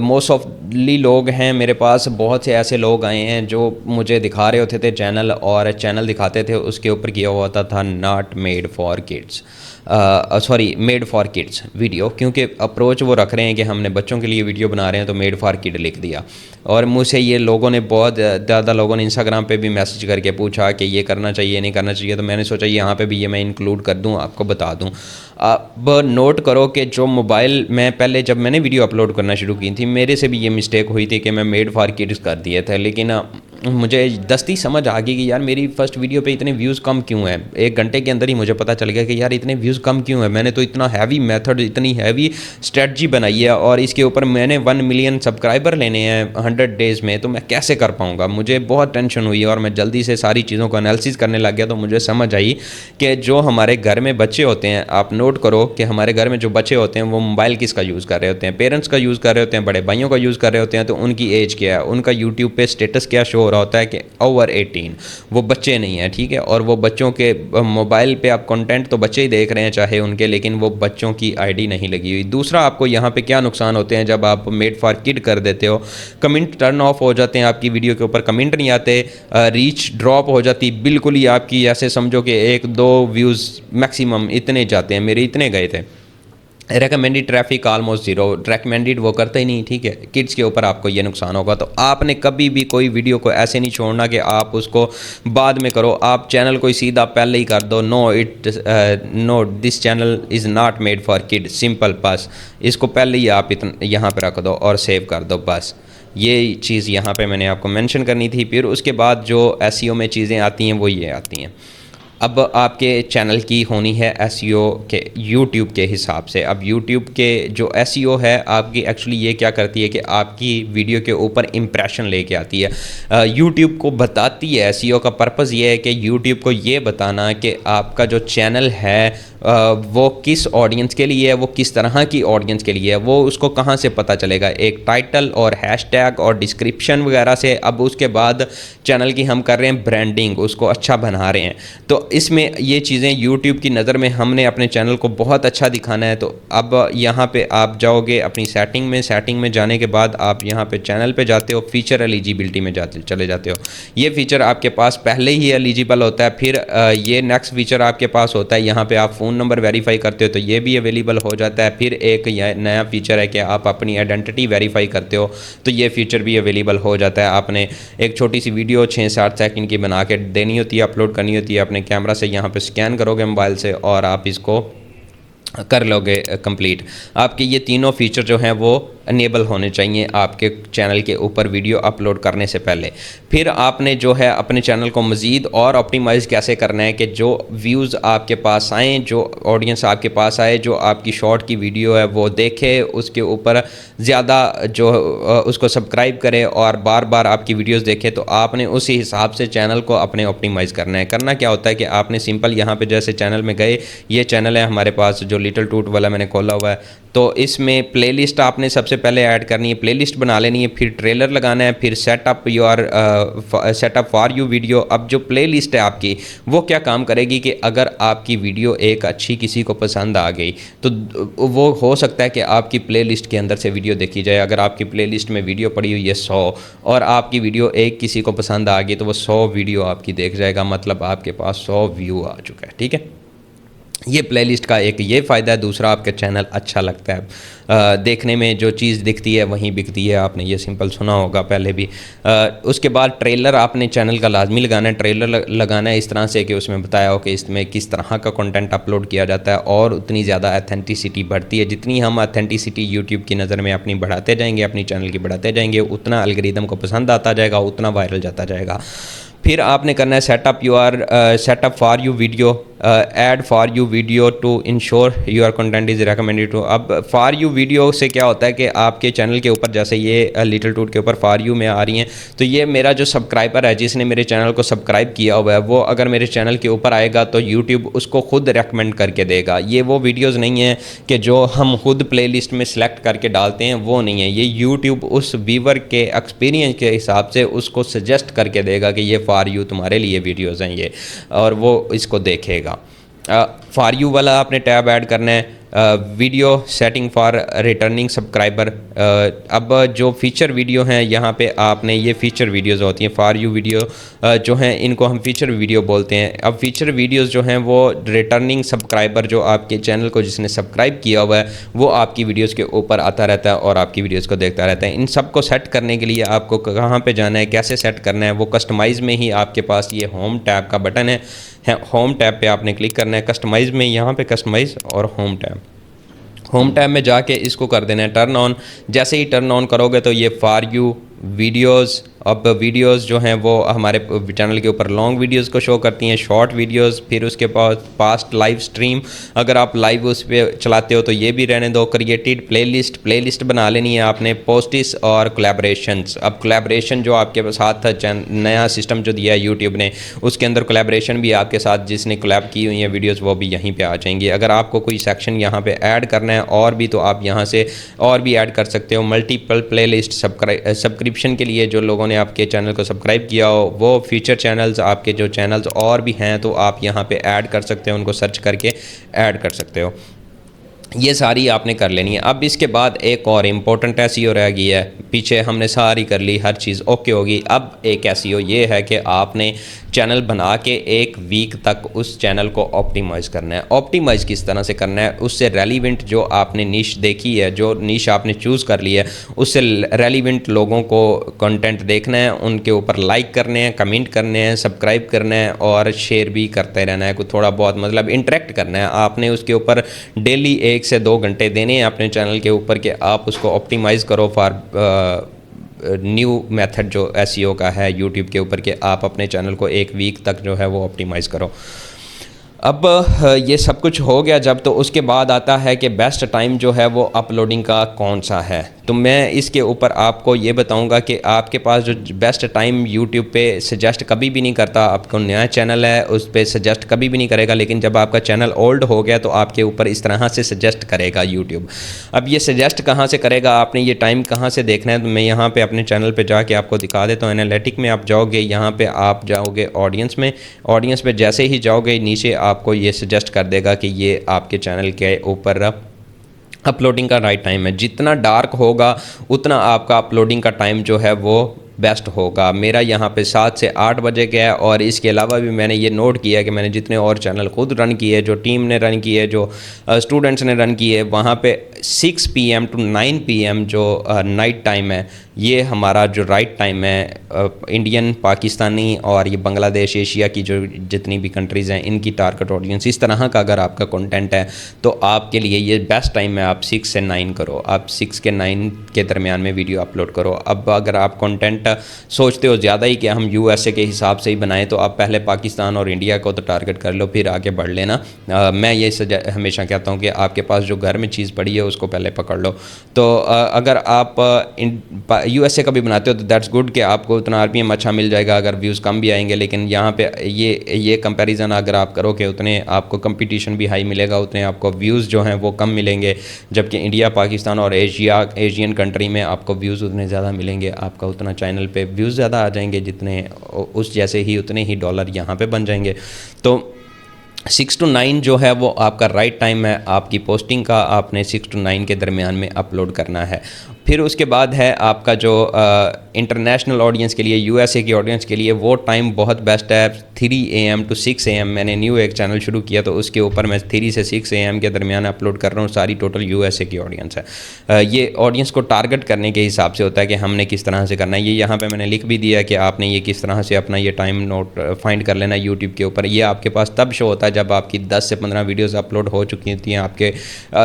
मोस्ट ऑफली लोग हैं, मेरे पास बहुत से ऐसे लोग आए हैं जो मुझे दिखा रहे होते थे चैनल, और चैनल दिखाते थे उसके ऊपर किया हुआ था not made for kids, sorry made for kids video, क्योंकि अप्रोच वो रख रहे हैं कि हमने बच्चों के लिए वीडियो बना रहे हैं तो मेड फॉर किड लिख दिया। और मुझसे ये लोगों ने, बहुत ज़्यादा लोगों ने इंस्टाग्राम पे भी मैसेज करके पूछा कि ये करना चाहिए नहीं करना चाहिए, तो मैंने सोचा यहाँ पे भी ये मैं इंक्लूड कर दूँ, आपको बता दूँ। अब नोट करो कि जो मोबाइल मैं पहले जब मैंने वीडियो अपलोड करना शुरू की थी, मेरे से भी ये मिस्टेक हुई थी कि मैं मेड फॉर किड्स कर दिए थे, लेकिन मुझे दस्ती समझ आ गई कि यार मेरी फर्स्ट वीडियो पे इतने व्यूज़ कम क्यों हैं। 1 घंटे के अंदर ही मुझे पता चल गया कि यार इतने व्यूज़ कम क्यों है। मैंने तो इतना हैवी मेथड, इतनी हैवी स्ट्रेटजी बनाई है और इसके ऊपर मैंने 1 मिलियन सब्सक्राइबर लेने हैं 100 डेज़ में, तो मैं कैसे कर पाऊँगा। मुझे बहुत टेंशन हुई और मैं जल्दी से सारी चीज़ों को एनालिसिस करने लग गया। तो मुझे समझ आई कि जो हमारे घर में बच्चे होते हैं, आप नोट करो कि हमारे घर में जो बच्चे होते हैं वो मोबाइल किसका यूज़ कर रहे होते हैं, पेरेंट्स का यूज़ कर रहे होते हैं, बड़े भाइयों का यूज़ कर रहे होते हैं। तो उनकी एज क्या है, उनका यूट्यूब पे स्टेटस क्या शो हो रहा होता है कि ओवर 18, वो बच्चे नहीं है, ठीक है। और वो बच्चों के मोबाइल पे आप कंटेंट तो बच्चे ही देख रहे हैं चाहे उनके, लेकिन वो बच्चों की आईडी नहीं लगी हुई। दूसरा, आपको यहाँ पे क्या नुकसान होते हैं जब आप मेड फॉर किड कर देते हो, कमेंट टर्न ऑफ हो जाते हैं, आपकी वीडियो के ऊपर कमेंट नहीं आते, रीच ड्रॉप हो जाती बिल्कुल ही आपकी, ऐसे समझो कि 1-2 व्यूज़ मैक्सिमम इतने जाते हैं, मेरे इतने गए थे। Recommended traffic almost zero, recommended वो करते ही नहीं, ठीक है। किड्स के ऊपर आपको ये नुकसान होगा। तो आपने कभी भी कोई वीडियो को ऐसे नहीं छोड़ना कि आप उसको बाद में करो। आप चैनल को सीधा पहले ही कर दो, no this channel is not made for kid, simple, बस इसको पहले ही आप यहाँ पे रख दो और सेव कर दो, बस ये चीज़ यहाँ पे मैंने आपको मेंशन करनी थी। फिर उसके बाद जो एसईओ में चीज़ें आती हैं वो ये आती हैं। अब आपके चैनल की होनी है एसईओ के यूट्यूब के हिसाब से। अब यूट्यूब के जो एसईओ है आपकी, एक्चुअली ये क्या करती है कि आपकी वीडियो के ऊपर इम्प्रेशन लेके आती है, यूट्यूब को बताती है। एसईओ का पर्पज़ ये है कि यूट्यूब को ये बताना कि आपका जो चैनल है वो किस ऑडियंस के लिए है, वो किस तरह की ऑडियंस के लिए है, वो उसको कहाँ से पता चलेगा। एक टाइटल और हैशटैग और डिस्क्रिप्शन वगैरह से। अब उसके बाद चैनल की हम कर रहे हैं ब्रांडिंग, उसको अच्छा बना रहे हैं। तो इसमें ये चीज़ें यूट्यूब की नज़र में हमने अपने चैनल को बहुत अच्छा दिखाना है। तो अब यहाँ पे आप जाओगे अपनी सेटिंग में जाने के बाद आप यहाँ पे चैनल पे जाते हो, फीचर एलिजिबिलिटी में चले जाते हो। ये फीचर आपके पास पहले ही एलिजिबल होता है। फिर ये नेक्स्ट फीचर आपके पास होता है, यहाँ पे आप फ़ोन नंबर वेरीफाई करते हो तो ये भी अवेलेबल हो जाता है। फिर एक नया फीचर है कि आप अपनी आइडेंटिटी वेरीफाई करते हो तो ये फीचर भी अवेलेबल हो जाता है। आपने एक छोटी सी वीडियो 6-7 सेकंड की बना के देनी होती है, अपलोड करनी होती है, अपने कैमरा से यहाँ पे स्कैन करोगे मोबाइल से और आप इसको कर लोगे कंप्लीट। आपके ये तीनों फीचर जो हैं वो इनेबल होने चाहिए आपके चैनल के ऊपर वीडियो अपलोड करने से पहले। फिर आपने जो है अपने चैनल को मज़ीद और ऑप्टिमाइज़ कैसे करना है कि जो व्यूज़ आपके पास आएँ, जो ऑडियंस आपके पास आए, जो आपकी शॉर्ट की वीडियो है वो देखे, उसके ऊपर ज़्यादा जो उसको सब्सक्राइब करे और बार बार आपकी वीडियोज़ देखे, तो आपने उसी हिसाब से चैनल को अपने ऑप्टिमाइज़ करना है। करना क्या होता है कि आपने सिंपल यहाँ पे जैसे चैनल में गए, ये चैनल है हमारे पास जो लिटिल टूट वाला मैंने खोला हुआ है, तो इसमें प्लेलिस्ट आपने सबसे पहले ऐड करनी है, प्लेलिस्ट बना लेनी है, फिर ट्रेलर लगाना है, फिर सेटअप फॉर यू वीडियो। अब जो प्लेलिस्ट है आपकी वो क्या काम करेगी कि अगर आपकी वीडियो एक अच्छी किसी को पसंद आ गई तो वो हो सकता है कि आपकी प्लेलिस्ट के अंदर से वीडियो देखी जाए। अगर आपकी प्लेलिस्ट में वीडियो पड़ी हुई है 100 और आपकी वीडियो एक किसी को पसंद आ गई तो वो 100 वीडियो आपकी देख जाएगा, मतलब आपके पास 100 व्यू आ चुका है। ठीक है, ये प्लेलिस्ट का एक ये फ़ायदा है। दूसरा, आपका चैनल अच्छा लगता है, देखने में जो चीज़ दिखती है वहीं बिकती है, आपने ये सिंपल सुना होगा पहले भी। उसके बाद ट्रेलर आपने चैनल का लाजमी लगाना है। ट्रेलर लगाना है इस तरह से कि उसमें बताया हो कि इसमें किस तरह का कंटेंट अपलोड किया जाता है और उतनी ज़्यादा ऑथेंटिसिटी बढ़ती है। जितनी हम ऑथेंटिसिटी यूट्यूब की नज़र में अपनी बढ़ाते जाएंगे, अपनी चैनल की बढ़ाते जाएंगे, उतना एल्गोरिदम को पसंद आता जाएगा, उतना वायरल जाता जाएगा। फिर आपने करना है setup for you video, add for you video to ensure your content is recommended to. अब फॉर यू वीडियो से क्या होता है कि आपके चैनल के ऊपर, जैसे ये लिटिल टूट के ऊपर फॉर यू में आ रही हैं, तो ये मेरा जो सब्सक्राइबर है जिसने मेरे चैनल को सब्सक्राइब किया हुआ है, वो अगर मेरे चैनल के ऊपर आएगा तो यूट्यूब उसको खुद रेकमेंड करके देगा। ये वो वीडियोज़ नहीं है कि जो हम खुद प्ले लिस्ट में सेलेक्ट करके डालते हैं, वो नहीं है। ये यूट्यूब उस व्यूवर के एक्सपीरियंस के हिसाब से उसको सजेस्ट करके देगा कि ये फॉर यू तुम्हारे लिए वीडियोज़ हैं ये, और वो इसको देखेगा। फॉर यू वाला आपने टैब ऐड करना है। Video setting for returning subscriber. अब जो फीचर वीडियो हैं यहाँ पे आपने, ये फीचर वीडियोस होती हैं फॉर यू वीडियो जो हैं, इनको हम फीचर वीडियो बोलते हैं। अब फीचर वीडियोस जो हैं वो रिटर्निंग सब्सक्राइबर, जो आपके चैनल को जिसने सब्सक्राइब किया हुआ है, वो आपकी वीडियोस के ऊपर आता रहता है और आपकी वीडियोस को देखता रहता है। इन सब को सेट करने के लिए आपको कहाँ पे जाना है, कैसे सेट करना है, वो कस्टमाइज़ में ही आपके पास ये होम टैब का बटन है। होम टैब पे आपने क्लिक करना है, कस्टमाइज़ में यहाँ पे कस्टमाइज़ और होम टैब में जाके इसको कर देना है टर्न ऑन। जैसे ही टर्न ऑन करोगे तो ये फॉर यू वीडियोज़, अब वीडियोज़ जो हैं वो हमारे चैनल के ऊपर लॉन्ग वीडियोज़ को शो करती हैं, शॉर्ट वीडियोज़, फिर उसके बाद पास्ट लाइव स्ट्रीम, अगर आप लाइव उस पर चलाते हो तो ये भी रहने दो। क्रिएटेड प्लेलिस्ट बना लेनी है आपने, पोस्टिस और कोलैबोरेशंस। अब कोलैबोरेशन जो आपके साथ नया सिस्टम जो दिया है यूट्यूब ने, उसके अंदर कोलैबोरेशन भी आपके साथ जिसने कोलैब की हुई है वीडियोज़ वो भी यहीं पर आ जाएंगी। अगर आपको कोई सेक्शन यहाँ पर ऐड करना है और भी, तो आप यहाँ से और भी ऐड कर सकते हो। मल्टीपल प्ले लिस्ट सब्सक्रिप्शन के लिए जो लोगों ने आपके चैनल को सब्सक्राइब किया हो, वो फ्यूचर चैनल्स, आपके जो चैनल्स और भी हैं तो आप यहाँ पे ऐड कर सकते हो, उनको सर्च करके ऐड कर सकते हो। ये सारी आपने कर लेनी है। अब इसके बाद एक और इम्पोर्टेंट एसईओ रह गई है, पीछे हमने सारी कर ली, हर चीज़ ओके होगी। अब एक एसईओ ये है कि आपने चैनल बना के एक वीक तक उस चैनल को ऑप्टिमाइज़ करना है। ऑप्टिमाइज़ किस तरह से करना है, उससे रेलिवेंट जो आपने निश देखी है, जो निश आपने चूज़ कर ली है, उससे रेलिवेंट लोगों को कंटेंट देखना है, उनके ऊपर लाइक करने हैं, कमेंट करने हैं, सब्सक्राइब करना है और शेयर भी करते रहना है, कुछ थोड़ा बहुत मतलब इंटरेक्ट करना है। आपने उसके ऊपर डेली 1 से 2 घंटे देने हैं अपने चैनल के ऊपर कि आप उसको ऑप्टिमाइज़ करो फॉर न्यू मेथड जो एसईओ का है यूट्यूब के ऊपर, कि आप अपने चैनल को एक वीक तक जो है वो ऑप्टिमाइज़ करो। अब ये सब कुछ हो गया जब, तो उसके बाद आता है कि बेस्ट टाइम जो है वो अपलोडिंग का कौन सा है। तो मैं इसके ऊपर आपको ये बताऊंगा कि आपके पास जो बेस्ट टाइम यूट्यूब पे सजेस्ट कभी भी नहीं करता, आपको नया चैनल है उस पर सजेस्ट कभी भी नहीं करेगा, लेकिन जब आपका चैनल ओल्ड हो गया तो आपके ऊपर इस तरह से सजेस्ट करेगा यूट्यूब। अब ये सजेस्ट कहाँ से करेगा, आपने ये टाइम कहाँ से देखना है, तो मैं यहाँ पर अपने चैनल पर जाके आपको दिखा देता हूँ। एनालिटिक में आप जाओगे, यहाँ पर आप जाओगे ऑडियंस में, ऑडियंस में जैसे ही जाओगे नीचे आपको ये सजेस्ट कर देगा कि ये आपके चैनल के ऊपर अपलोडिंग का राइट टाइम है। जितना डार्क होगा उतना आपका अपलोडिंग का टाइम जो है वो बेस्ट होगा। मेरा यहाँ पे 7 से 8 बजे का है, और इसके अलावा भी मैंने ये नोट किया है कि मैंने जितने और चैनल खुद रन किए, जो टीम ने रन किए, जो स्टूडेंट्स ने रन किए, वहाँ पे 6 PM to 9 PM जो नाइट टाइम है, ये हमारा जो राइट टाइम है इंडियन, पाकिस्तानी और ये बांग्लादेश, एशिया की जो जितनी भी कंट्रीज़ हैं, इनकी टारगेट ऑडियंस इस तरह का अगर आपका कंटेंट है तो आपके लिए ये बेस्ट टाइम है। आप 6 से 9 करो, आप 6 के 9 के दरमियान में वीडियो अपलोड करो। अब अगर आप कंटेंट सोचते हो ज़्यादा ही कि हम USA के हिसाब से ही बनाएं, तो आप पहले पाकिस्तान और इंडिया को तो टारगेट कर लो, फिर आगे बढ़ लेना। मैं ये हमेशा कहता हूँ कि आपके पास जो घर में चीज़ पड़ी है उसको पहले पकड़ लो। तो अगर आप USA का भी बनाते हो तो दैट्स गुड कि आपको उतना RPM अच्छा मिल जाएगा, अगर व्यूज़ कम भी आएंगे। लेकिन यहाँ पे ये कंपैरिजन अगर आप करो कि उतने आपको कंपटीशन भी हाई मिलेगा, उतने आपको व्यूज़ जो हैं वो कम मिलेंगे, जबकि इंडिया, पाकिस्तान और एशियन कंट्री में आपको व्यूज़ उतने ज़्यादा मिलेंगे, आपका उतना चैनल पे व्यूज़ ज़्यादा आ जाएंगे, जितने उस जैसे ही उतने ही डॉलर यहाँ पे बन जाएंगे। तो 6 to 9 जो है वो आपका राइट टाइम है आपकी पोस्टिंग का, आपने 6 to 9 के दरमियान में अपलोड करना है। फिर उसके बाद है आपका जो इंटरनेशनल ऑडियंस के लिए, USA की ऑडियंस के लिए वो टाइम बहुत बेस्ट है, 3 AM to 6 AM। मैंने न्यू एक चैनल शुरू किया तो उसके ऊपर मैं 3 से 6 AM के दरमियान अपलोड कर रहा हूँ। सारी टोटल USA की ऑडियंस है। ये ऑडियंस को टारगेट करने के हिसाब से होता है कि हमने किस तरह से करना है। ये यहाँ पर मैंने लिख भी दिया कि आपने ये किस तरह से अपना ये टाइम नोट फाइंड कर लेना यूट्यूब के ऊपर। ये आपके पास तब शो होता है जब आपकी 10 से 15 वीडियोज़ अपलोड हो चुकी होती हैं, आपके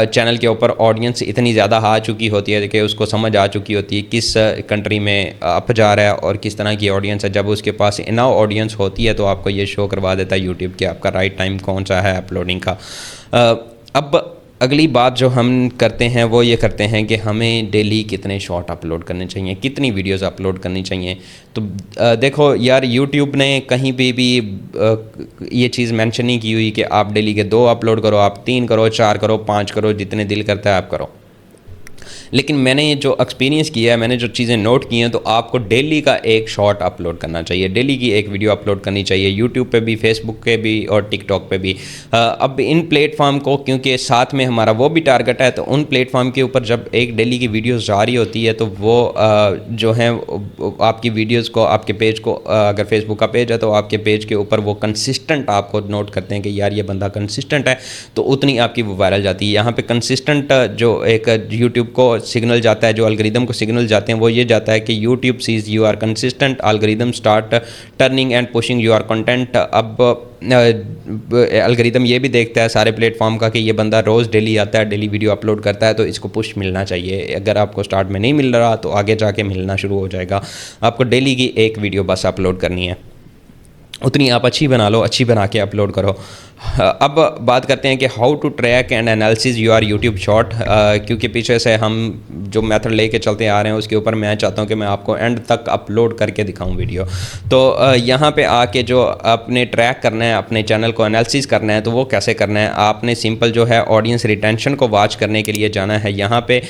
चैनल के ऊपर ऑडियंस इतनी ज़्यादा आ चुकी होती है कि उसको समझ आ चुकी होती है किस कंट्री में अप जा रहा है और किस तरह की ऑडियंस है। जब उसके पास इनफ ऑडियंस होती है तो आपको ये शो करवा देता है यूट्यूब कि आपका राइट टाइम कौन सा है अपलोडिंग का। अब अगली बात जो हम करते हैं वो ये करते हैं कि हमें डेली कितने शॉर्ट अपलोड करने चाहिए, कितनी वीडियोस अपलोड करनी चाहिए। तो देखो यार, यूट्यूब ने कहीं पे भी ये चीज़ मेंशन नहीं की हुई कि आप डेली के 2 अपलोड करो, आप 3 करो, 4 करो, 5 करो, जितने दिल करता है आप करो। लेकिन मैंने ये जो एक्सपीरियंस किया है, मैंने जो चीज़ें नोट की हैं, तो आपको डेली का एक शॉर्ट अपलोड करना चाहिए, डेली की एक वीडियो अपलोड करनी चाहिए, यूट्यूब पे भी, फेसबुक पे भी और टिकटॉक पे भी। अब इन प्लेटफॉर्म को क्योंकि साथ में हमारा वो भी टारगेट है, तो उन प्लेटफॉर्म के ऊपर जब एक डेली की वीडियोस जारी होती है तो वो जो है आपकी वीडियोज़ को, आपके पेज को, अगर फेसबुक का पेज है तो आपके पेज के ऊपर वो कंसिस्टेंट आपको नोट करते हैं कि यार ये बंदा कंसिस्टेंट है, तो उतनी आपकी वो वायरल जाती है। यहाँ पे कंसिस्टेंट जो एक यूट्यूब को सिग्नल जाता है, जो एल्गोरिदम को सिग्नल जाते हैं, वो ये जाता है कि YouTube sees you are consistent, algorithm start turning and pushing your content. अब एल्गोरिदम ये भी देखता है सारे प्लेटफॉर्म का कि ये बंदा रोज़ डेली आता है, डेली वीडियो अपलोड करता है, तो इसको पुश मिलना चाहिए। अगर आपको स्टार्ट में नहीं मिल रहा तो आगे जाके मिलना शुरू हो जाएगा। आपको डेली की एक वीडियो बस अपलोड करनी है, उतनी आप अच्छी बना लो, अच्छी बना के अपलोड करो। अब बात करते हैं कि how to track and analysis your YouTube short, क्योंकि पीछे से हम जो मेथड लेके चलते आ रहे हैं उसके ऊपर मैं चाहता हूं कि मैं आपको एंड तक अपलोड करके दिखाऊं वीडियो। तो यहाँ पे आके जो आपने ट्रैक करना है, अपने चैनल को एनालिसिस करना है, तो वो कैसे करना है? आपने सिंपल जो है ऑडियंस रिटेंशन को वॉच करने के लिए जाना है यहाँ पे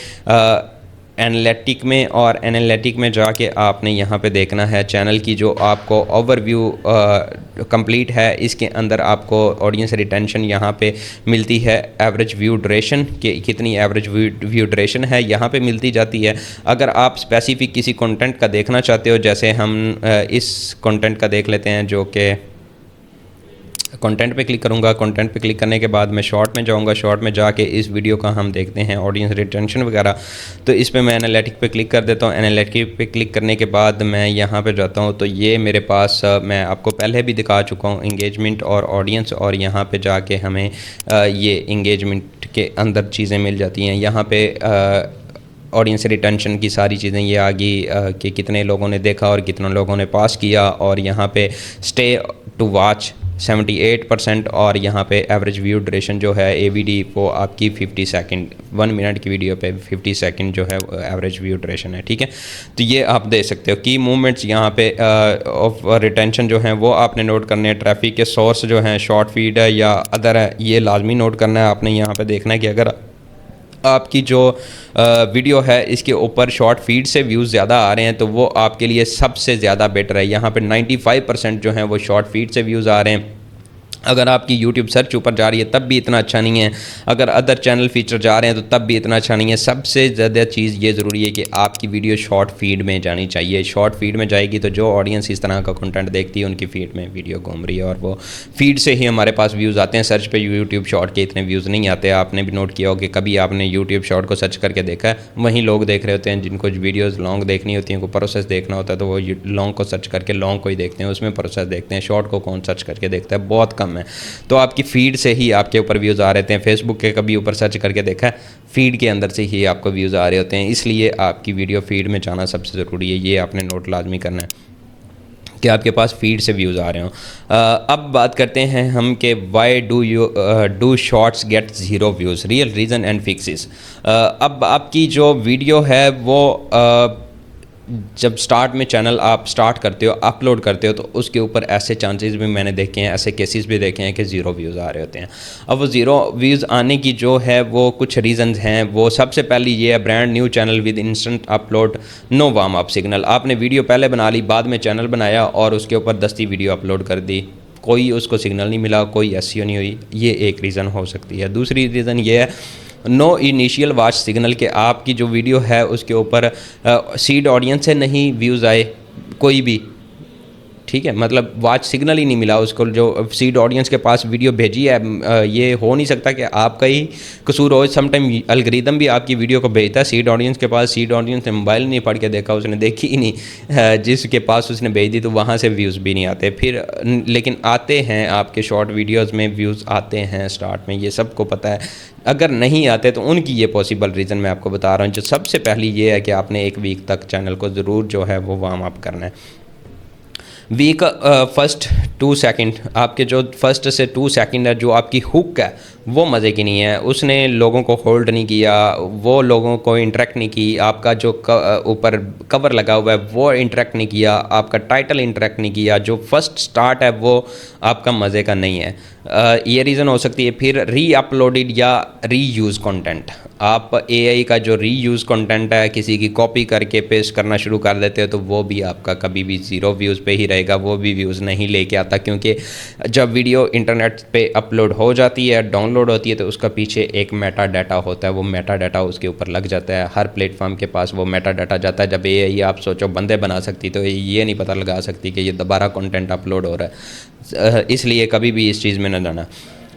एनालिटिक में, और एनालिटिक में जाके आपने यहाँ पे देखना है चैनल की जो आपको ओवरव्यू कंप्लीट है, इसके अंदर आपको ऑडियंस रिटेंशन यहाँ पे मिलती है, एवरेज व्यू ड्यूरेशन कि कितनी एवरेज व्यू ड्यूरेशन है यहाँ पे मिलती जाती है। अगर आप स्पेसिफिक किसी कंटेंट का देखना चाहते हो, जैसे हम इस कंटेंट का देख लेते हैं, जो कि कंटेंट पे क्लिक करूँगा, कंटेंट पे क्लिक करने के बाद मैं शॉर्ट में जाऊँगा, शॉर्ट में जाके इस वीडियो का हम देखते हैं ऑडियंस रिटेंशन वगैरह। तो इस पे मैं एनालिटिक पे क्लिक कर देता हूँ। एनालिटिक पे क्लिक करने के बाद मैं यहाँ पे जाता हूँ, तो ये मेरे पास मैं आपको पहले भी दिखा चुका हूँ इंगेजमेंट और ऑडियंस, और यहाँ पे जाके हमें ये इंगेजमेंट के अंदर चीज़ें मिल जाती हैं। यहाँ पे ऑडियंस रिटेंशन की सारी चीज़ें ये आ गई कि कितने लोगों ने देखा और कितने लोगों ने पास किया, और यहाँ पे स्टे टू वॉच 78%, और यहाँ पे एवरेज व्यू ड्यूरेशन जो है AVD वो आपकी 50 सेकंड, 1 मिनट की वीडियो पे 50 सेकंड जो है एवरेज व्यू ड्यूरेशन है। ठीक है, तो ये आप देख सकते हो। की मूवमेंट्स यहाँ पे ऑफ रिटेंशन जो है वो आपने नोट करने हैं। ट्रैफिक के सोर्स जो हैं, शॉर्ट फीड है या अदर है, ये लाजमी नोट करना है आपने। यहाँ पे देखना है कि अगर आपकी जो वीडियो है इसके ऊपर शॉर्ट फीड से व्यूज़ ज़्यादा आ रहे हैं तो वो आपके लिए सबसे ज़्यादा बेटर है। यहाँ पे 95% जो हैं वो शॉर्ट फीड से व्यूज़ आ रहे हैं। अगर आपकी यूट्यूब सर्च ऊपर जा रही है तब भी इतना अच्छा नहीं है, अगर अदर चैनल फीचर जा रहे हैं तो तब भी इतना अच्छा नहीं है। सबसे ज़्यादा चीज़ ये ज़रूरी है कि आपकी वीडियो शॉर्ट फीड में जानी चाहिए। शॉर्ट फीड में जाएगी तो जो ऑडियंस इस तरह का कंटेंट देखती है उनकी फीड में वीडियो घूम रही है और वो फीड से ही हमारे पास व्यूज़ आते हैं। सर्च पे यूट्यूब शॉर्ट के इतने व्यूज़ नहीं आते। आपने भी नोट किया हो कि कभी आपने यूट्यूब शॉर्ट को सर्च करके देखा है, वहीं लोग देख रहे होते हैं जिनको वीडियोज़ लॉन्ग देखनी होती हैं, को प्रोसेस देखना होता है तो वो लॉन्ग को सर्च करके लॉन्ग को ही देखते हैं, उसमें प्रोसेस देखते हैं। शॉर्ट को कौन सर्च करके देखता है, बहुत कम है। तो आपकी फीड से ही आपके ऊपर व्यूज़ आ रहे हैं। फेसबुक के कभी ऊपर सर्च करके देखा है, फीड के अंदर से ही आपको व्यूज़ आ रहे होते हैं। इसलिए आपकी वीडियो फीड में जाना सबसे ज़रूरी है। ये आपने नोट लाजमी करना है कि आपके पास फीड से व्यूज़ आ रहे हों। अब बात करते हैं हम कि why do shorts gate zero views, real reason and fixes. अब आपकी जो वीडियो है वो जब स्टार्ट में चैनल आप स्टार्ट करते हो, अपलोड करते हो, तो उसके ऊपर ऐसे चांसेस भी मैंने देखे हैं, ऐसे केसेस भी देखे हैं कि ज़ीरो व्यूज़ आ रहे होते हैं। अब वो ज़ीरो व्यूज़ आने की जो है वो कुछ रीज़न्स हैं। वो सबसे पहली ये है, brand new channel with instant upload, no warm up signal. आपने वीडियो पहले बना ली, बाद में चैनल बनाया और उसके ऊपर दस्ती वीडियो अपलोड कर दी, कोई उसको सिग्नल नहीं मिला, कोई एसईओ नहीं हुई। ये एक रीज़न हो सकती है। दूसरी रीज़न ये है, नो इनिशियल वॉच सिग्नल, के आपकी जो वीडियो है उसके ऊपर सीड ऑडियंस से नहीं व्यूज़ आए कोई भी, ठीक है, मतलब वॉच सिग्नल ही नहीं मिला उसको, जो सीड ऑडियंस के पास वीडियो भेजी है। ये हो नहीं सकता कि आपका ही कसूर हो। समटाइम एल्गोरिदम भी आपकी वीडियो को भेजता है सीड ऑडियंस के पास, सीड ऑडियंस ने मोबाइल नहीं पढ़ के देखा, उसने देखी ही नहीं, जिसके पास उसने भेज दी, तो वहाँ से व्यूज़ भी नहीं आते फिर। लेकिन आते हैं आपके शॉर्ट वीडियोज़ में व्यूज़ आते हैं स्टार्ट में, ये सबको पता है। अगर नहीं आते तो उनकी ये पॉसिबल रीज़न मैं आपको बता रहा हूँ। जो सबसे पहली ये है कि आपने एक वीक तक चैनल को ज़रूर जो है वो वार्म अप करना है। वीक फर्स्ट 2 सेकंड, आपके जो फर्स्ट से 2 सेकंड है, जो आपकी हुक है वो मज़े की नहीं है, उसने लोगों को होल्ड नहीं किया, वो लोगों को इंटरेक्ट नहीं की, आपका जो ऊपर कवर लगा हुआ है वो इंटरेक्ट नहीं किया, आपका टाइटल इंटरेक्ट नहीं किया, जो फर्स्ट स्टार्ट है वो आपका मज़े का नहीं है। ये रीज़न हो सकती है। फिर री अपलोडेड या री यूज़ कंटेंट, आप एआई का जो री यूज़ कंटेंट है किसी की कॉपी करके पेस्ट करना शुरू कर देते हो, तो वो भी आपका कभी भी ज़ीरो व्यूज़ पे ही रहेगा, वो भी व्यूज़ नहीं लेके आता। क्योंकि जब वीडियो इंटरनेट पे अपलोड हो जाती है, डाउनलोड होती है, तो उसका पीछे एक मेटा डाटा होता है, वो मेटा डाटा उसके ऊपर लग जाता है। हर प्लेटफॉर्म के पास वो मेटा डाटा जाता है। जब एआई आप सोचो बंदे बना सकती, तो ये नहीं पता लगा सकती कि ये दोबारा कंटेंट अपलोड हो रहा है। इसलिए कभी भी इस चीज़ में न जाना।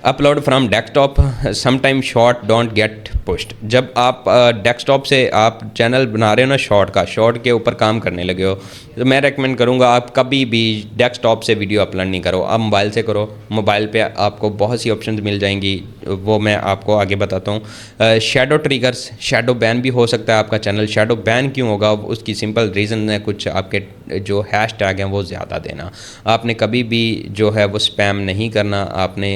Upload from desktop, sometime short don't get pushed. जब आप डेस्कटॉप से आप चैनल बना रहे हो ना शॉर्ट के ऊपर काम करने लगे हो, तो मैं रेकमेंड करूँगा आप कभी भी डेस्कटॉप से वीडियो अपलोड नहीं करो, आप मोबाइल से करो। मोबाइल पे आपको बहुत सी ऑप्शंस मिल जाएंगी, वो मैं आपको आगे बताता हूँ। शैडो ट्रिगर्स, शैडो बैन भी हो सकता है आपका चैनल। शैडो बैन क्यों होगा, उसकी सिंपल रीज़न है, कुछ आपके जो हैश टैग हैं वो ज़्यादा देना। आपने कभी भी जो है वो स्पैम नहीं करना, आपने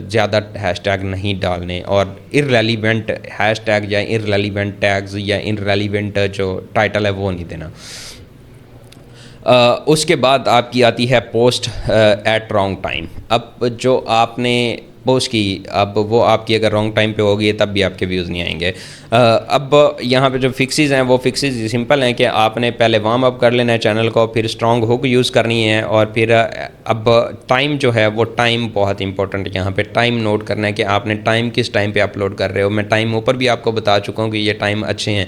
ज़्यादा हैशटैग नहीं डालने, और इररेलीवेंट हैशटैग या इररेलीवेंट टैग्स या इररेलीवेंट जो टाइटल है वो नहीं देना। उसके बाद आपकी आती है पोस्ट एट रॉन्ग टाइम। अब जो आपने पोस्ट की, अब वो आपकी अगर रॉन्ग टाइम पे होगी तब भी आपके व्यूज़ नहीं आएंगे। अब यहाँ पे जो फिक्सेस हैं वो फिक्सेस सिंपल हैं कि आपने पहले वार्म अप कर लेना है चैनल को, फिर स्ट्रॉन्ग हुक यूज़ करनी है, और फिर अब टाइम जो है वो टाइम बहुत इंपॉर्टेंट है। यहाँ पे टाइम नोट करना है कि आपने टाइम किस टाइम पे अपलोड कर रहे हो। मैं टाइम ऊपर भी आपको बता चुका हूँ कि ये टाइम अच्छे हैं।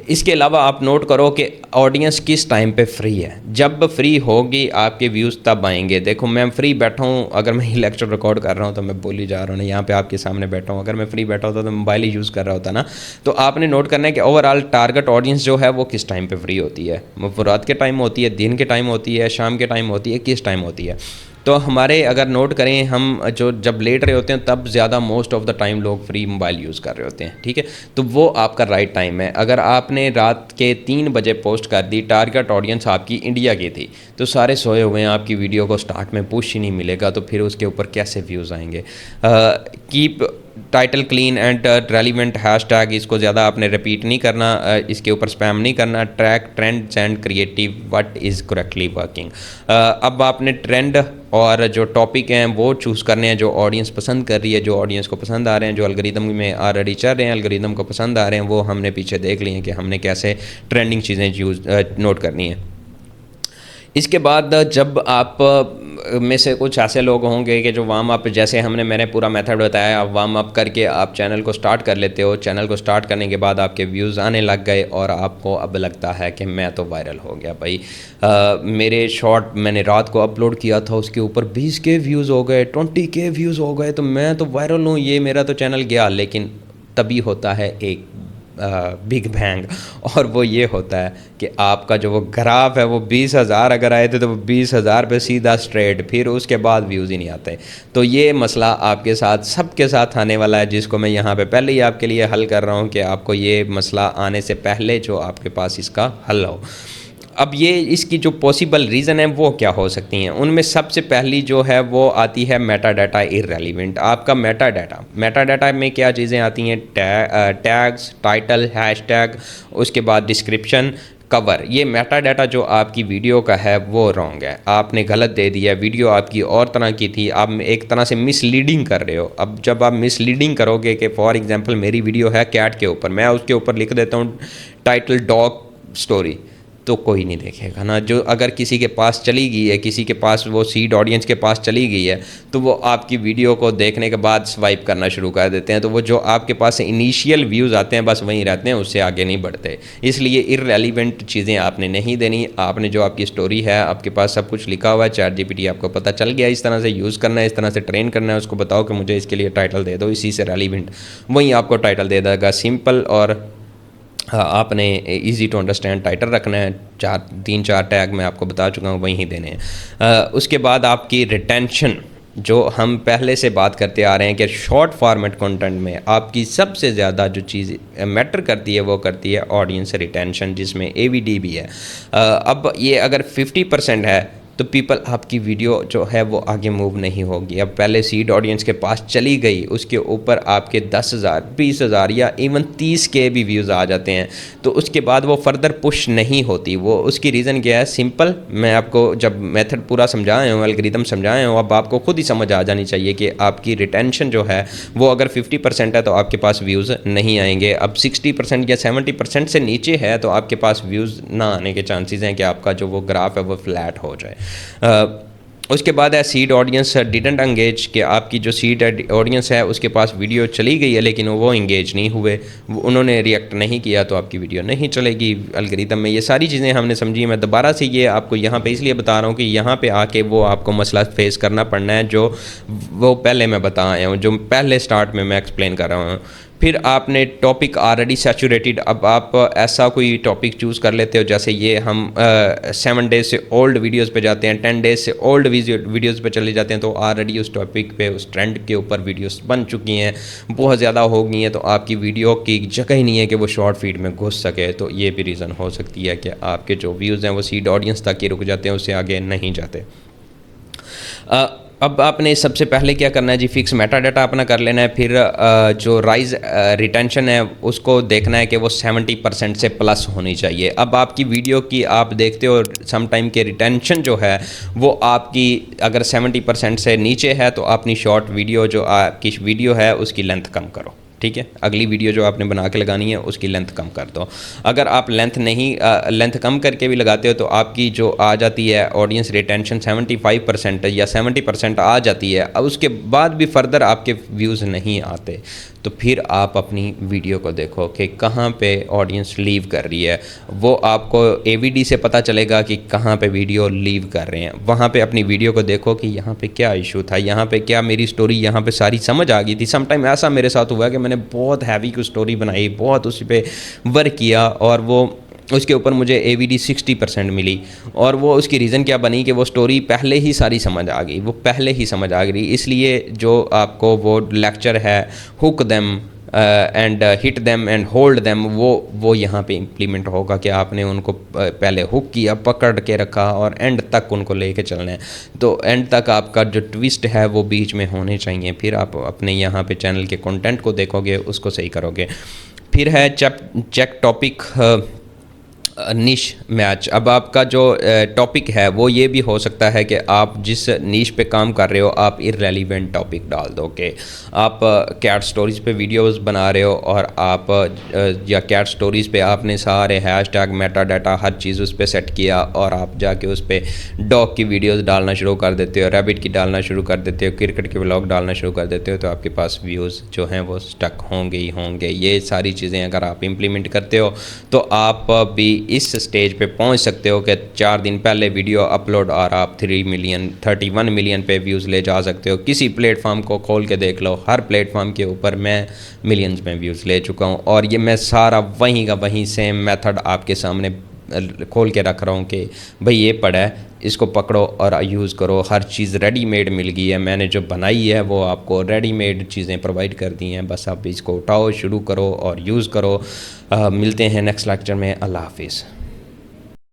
इसके अलावा आप नोट करो कि ऑडियंस किस टाइम पे फ्री है। जब फ्री होगी आपके व्यूज़ तब आएंगे। देखो मैं फ्री बैठा हूँ, अगर मैं लेक्चर रिकॉर्ड कर रहा हूँ तो मैं बोल ही जा रहा हूँ ना, यहाँ पे आपके सामने बैठा हूँ। अगर मैं फ्री बैठा होता तो मोबाइल ही यूज़ कर रहा होता ना। तो आपने नोट करना है कि ओवरऑल टारगेट ऑडियंस जो है वो किस टाइम पे फ्री होती है। वो रात के टाइम होती है, दिन के टाइम होती है, शाम के टाइम होती है, किस टाइम होती है। तो हमारे अगर नोट करें, हम जो जब लेट रहे होते हैं तब ज़्यादा मोस्ट ऑफ द टाइम लोग फ्री मोबाइल यूज़ कर रहे होते हैं, ठीक है। तो वो आपका राइट टाइम है। अगर आपने रात के 3 बजे पोस्ट कर दी, टारगेट ऑडियंस आपकी इंडिया की थी, तो सारे सोए हुए हैं, आपकी वीडियो को स्टार्ट में पुश ही नहीं मिलेगा, तो फिर उसके ऊपर कैसे व्यूज़ आएंगे। Keep title clean and relevant hashtag, इसको ज़्यादा आपने रिपीट नहीं करना, इसके ऊपर स्पैम नहीं करना। Track trends and creative what is correctly working. अब आपने ट्रेंड और जो टॉपिक हैं वो चूज़ करने हैं जो ऑडियंस पसंद कर रही है, जो ऑडियंस को पसंद आ रहे हैं, जो एल्गोरिदम में ऑलरेडी चल रहे हैं, एल्गोरिदम को पसंद आ रहे हैं, वो हमने पीछे देख लिए हैं कि हमने कैसे ट्रेंडिंग चीज़ें यूज़ नोट करनी है। इसके बाद जब आप में से कुछ ऐसे लोग होंगे कि जो वार्म अप, जैसे मैंने पूरा मेथड बताया, आप वार्म अप करके आप चैनल को स्टार्ट कर लेते हो। चैनल को स्टार्ट करने के बाद आपके व्यूज़ आने लग गए और आपको अब लगता है कि मैं तो वायरल हो गया भाई। मेरे शॉर्ट मैंने रात को अपलोड किया था, उसके ऊपर 20K व्यूज़ हो गए, 20K व्यूज़ हो गए, तो मैं तो वायरल हूँ, ये मेरा तो चैनल गया। लेकिन तभी होता है एक बिग बैंग, और वो ये होता है कि आपका जो वो ग्राफ है वो 20,000 अगर आए थे तो वो 20,000 पे सीधा स्ट्रेट, फिर उसके बाद व्यूज़ ही नहीं आते। तो ये मसला आपके साथ, सबके साथ आने वाला है, जिसको मैं यहाँ पे पहले ही आपके लिए हल कर रहा हूँ कि आपको ये मसला आने से पहले जो आपके पास इसका हल हो। अब ये इसकी जो पॉसिबल रीज़न है वो क्या हो सकती हैं, उनमें सबसे पहली जो है वो आती है मेटा डाटा इररेलेवेंट। आपका मेटा डाटा में क्या चीज़ें आती हैं, टैग्स, टाइटल, हैशटैग, उसके बाद डिस्क्रिप्शन, कवर। ये मेटा डाटा जो आपकी वीडियो का है वो रॉन्ग है, आपने गलत दे दिया। वीडियो आपकी और तरह की थी, आप एक तरह से मिसलीडिंग कर रहे हो। अब जब आप मिसलीडिंग करोगे कि फॉर एग्जांपल मेरी वीडियो है कैट के ऊपर, मैं उसके ऊपर लिख देता हूँ टाइटल डॉग स्टोरी, तो कोई नहीं देखेगा ना। जो अगर किसी के पास चली गई है, किसी के पास वो सीड ऑडियंस के पास चली गई है, तो वो आपकी वीडियो को देखने के बाद स्वाइप करना शुरू कर देते हैं। तो वो जो आपके पास इनिशियल व्यूज़ आते हैं बस वहीं रहते हैं, उससे आगे नहीं बढ़ते। इसलिए इररेलेवेंट चीज़ें आपने नहीं देनी। आपने जो आपकी स्टोरी है, आपके पास सब कुछ लिखा हुआ है, चैट जीपीटी आपको पता चल गया इस तरह से यूज़ करना है, इस तरह से ट्रेन करना है, उसको बताओ कि मुझे इसके लिए टाइटल दे दो, इसी से रेलिवेंट, वहीं आपको टाइटल दे देगा। सिंपल और आपने इजी टू अंडरस्टैंड टाइटल रखना है। 3-4 टैग मैं आपको बता चुका हूँ, वहीं ही देने हैं। उसके बाद आपकी रिटेंशन, जो हम पहले से बात करते आ रहे हैं कि शॉर्ट फॉर्मेट कंटेंट में आपकी सबसे ज़्यादा जो चीज़ मैटर करती है वो करती है ऑडियंस रिटेंशन, जिसमें AVD भी है। अब ये अगर 50% है तो पीपल आपकी वीडियो जो है वो आगे मूव नहीं होगी। अब पहले सीड ऑडियंस के पास चली गई, उसके ऊपर आपके 10,000, 20,000 या इवन 30K भी व्यूज़ आ जाते हैं, तो उसके बाद वो फर्दर पुश नहीं होती। वो उसकी रीज़न क्या है, सिंपल, मैं आपको जब मेथड पूरा समझाया हूँ, एल्गोरिथम समझाया हूँ, अब आपको खुद ही समझ आ जानी चाहिए कि आपकी रिटेंशन जो है वो अगर 50% है तो आपके पास व्यूज़ नहीं आएंगे। अब 60% या 70% से नीचे है तो आपके पास व्यूज़ ना आने के चांसेस हैं कि आपका जो वो ग्राफ है वो फ्लैट हो जाए। उसके बाद है सीड ऑडियंस डिडंट एंगेज, कि आपकी जो सीड ऑडियंस है उसके पास वीडियो चली गई है लेकिन वो इंगेज नहीं हुए, उन्होंने रिएक्ट नहीं किया, तो आपकी वीडियो नहीं चलेगी एल्गोरिथम में। ये सारी चीज़ें हमने समझी। मैं दोबारा से ये आपको यहाँ पे इसलिए बता रहा हूँ कि यहाँ पे आके वो आपको मसला फेस करना पड़ना है जो वो पहले मैं बता आया हूँ, जो पहले स्टार्ट में मैं एक्सप्लेन कर रहा हूँ। फिर आपने टॉपिक ऑलरेडी सैचुरेटेड, अब आप ऐसा कोई टॉपिक चूज़ कर लेते हो, जैसे ये हम 7 डेज से ओल्ड वीडियोस पे जाते हैं, 10 डेज से ओल्ड वीडियोस पे चले जाते हैं, तो ऑलरेडी उस टॉपिक पे, उस ट्रेंड के ऊपर वीडियोस बन चुकी हैं, बहुत ज़्यादा हो गई हैं, तो आपकी वीडियो की जगह ही नहीं है कि वो शॉर्ट फीड में घुस सके। तो ये भी रीज़न हो सकती है कि आपके जो व्यूज़ हैं वो सीड ऑडियंस तक ही रुक जाते हैं, उससे आगे नहीं जाते। अब आपने सबसे पहले क्या करना है जी, फिक्स मेटा डाटा अपना कर लेना है। फिर जो राइज रिटेंशन है उसको देखना है कि वो 70% से प्लस होनी चाहिए। अब आपकी वीडियो की आप देखते हो सम टाइम के रिटेंशन जो है वो आपकी अगर 70% से नीचे है तो अपनी शॉर्ट वीडियो, जो आपकी वीडियो है उसकी लेंथ कम करो, ठीक है। अगली वीडियो जो आपने बना के लगानी है उसकी लेंथ कम कर दो। अगर आप लेंथ कम करके भी लगाते हो तो आपकी जो आ जाती है ऑडियंस रिटेंशन 75% या 70% आ जाती है, अब उसके बाद भी फर्दर आपके व्यूज़ नहीं आते, तो फिर आप अपनी वीडियो को देखो कि कहाँ पे ऑडियंस लीव कर रही है। वो आपको AVD से पता चलेगा कि कहाँ पे वीडियो लीव कर रहे हैं। वहाँ पे अपनी वीडियो को देखो कि यहाँ पे क्या इशू था, यहाँ पे क्या मेरी स्टोरी यहाँ पे सारी समझ आ गई थी। समटाइम ऐसा मेरे साथ हुआ कि मैंने बहुत हैवी की स्टोरी बनाई, बहुत उस पर वर्क किया और वो उसके ऊपर मुझे AVD 60% मिली, और वो उसकी रीज़न क्या बनी कि वो स्टोरी पहले ही सारी समझ आ गई, वो पहले ही समझ आ गई। इसलिए जो आपको वो लेक्चर है hook them and hit them and hold them, वो यहाँ पे इम्प्लीमेंट होगा कि आपने उनको पहले हुक किया, पकड़ के रखा और एंड तक उनको लेके चलना है। तो एंड तक आपका जो ट्विस्ट है वो बीच में होने चाहिए। फिर आप अपने यहाँ पे चैनल के कंटेंट को देखोगे, उसको सही करोगे। फिर है चेक टॉपिक निश मैच। अब आपका जो टॉपिक है वो ये भी हो सकता है कि आप जिस निश पे काम कर रहे हो आप इररेलेवेंट टॉपिक डाल दो कि आप कैट स्टोरीज़ पे वीडियोस बना रहे हो और आप या कैट स्टोरीज़ पे आपने सारे हैशटैग मेटा डाटा हर चीज़ उस पर सेट किया और आप जाके उस पर डॉग की वीडियोस डालना शुरू कर देते हो, रैबिट की डालना शुरू कर देते हो, क्रिकेट के व्लॉग डालना शुरू कर देते हो, तो आपके पास व्यूज़ जो हैं वो स्टक होंगे ही होंगे। ये सारी चीज़ें अगर आप इम्प्लीमेंट करते हो तो आप भी इस स्टेज पे पहुंच सकते हो कि 4 दिन पहले वीडियो अपलोड और आप 3 मिलियन 31 मिलियन पे व्यूज़ ले जा सकते हो। किसी प्लेटफॉर्म को खोल के देख लो, हर प्लेटफॉर्म के ऊपर मैं मिलियंस में व्यूज़ ले चुका हूँ और ये मैं सारा वहीं का वहीं सेम मेथड आपके सामने खोल के रख रहा हूँ कि भाई ये पड़ा है, इसको पकड़ो और यूज़ करो। हर चीज़ रेडीमेड मिल गई है, मैंने जो बनाई है वो आपको रेडीमेड चीज़ें प्रोवाइड कर दी हैं, बस आप इसको उठाओ, शुरू करो और यूज़ करो। मिलते हैं नेक्स्ट लेक्चर में। अल्लाह हाफिज़।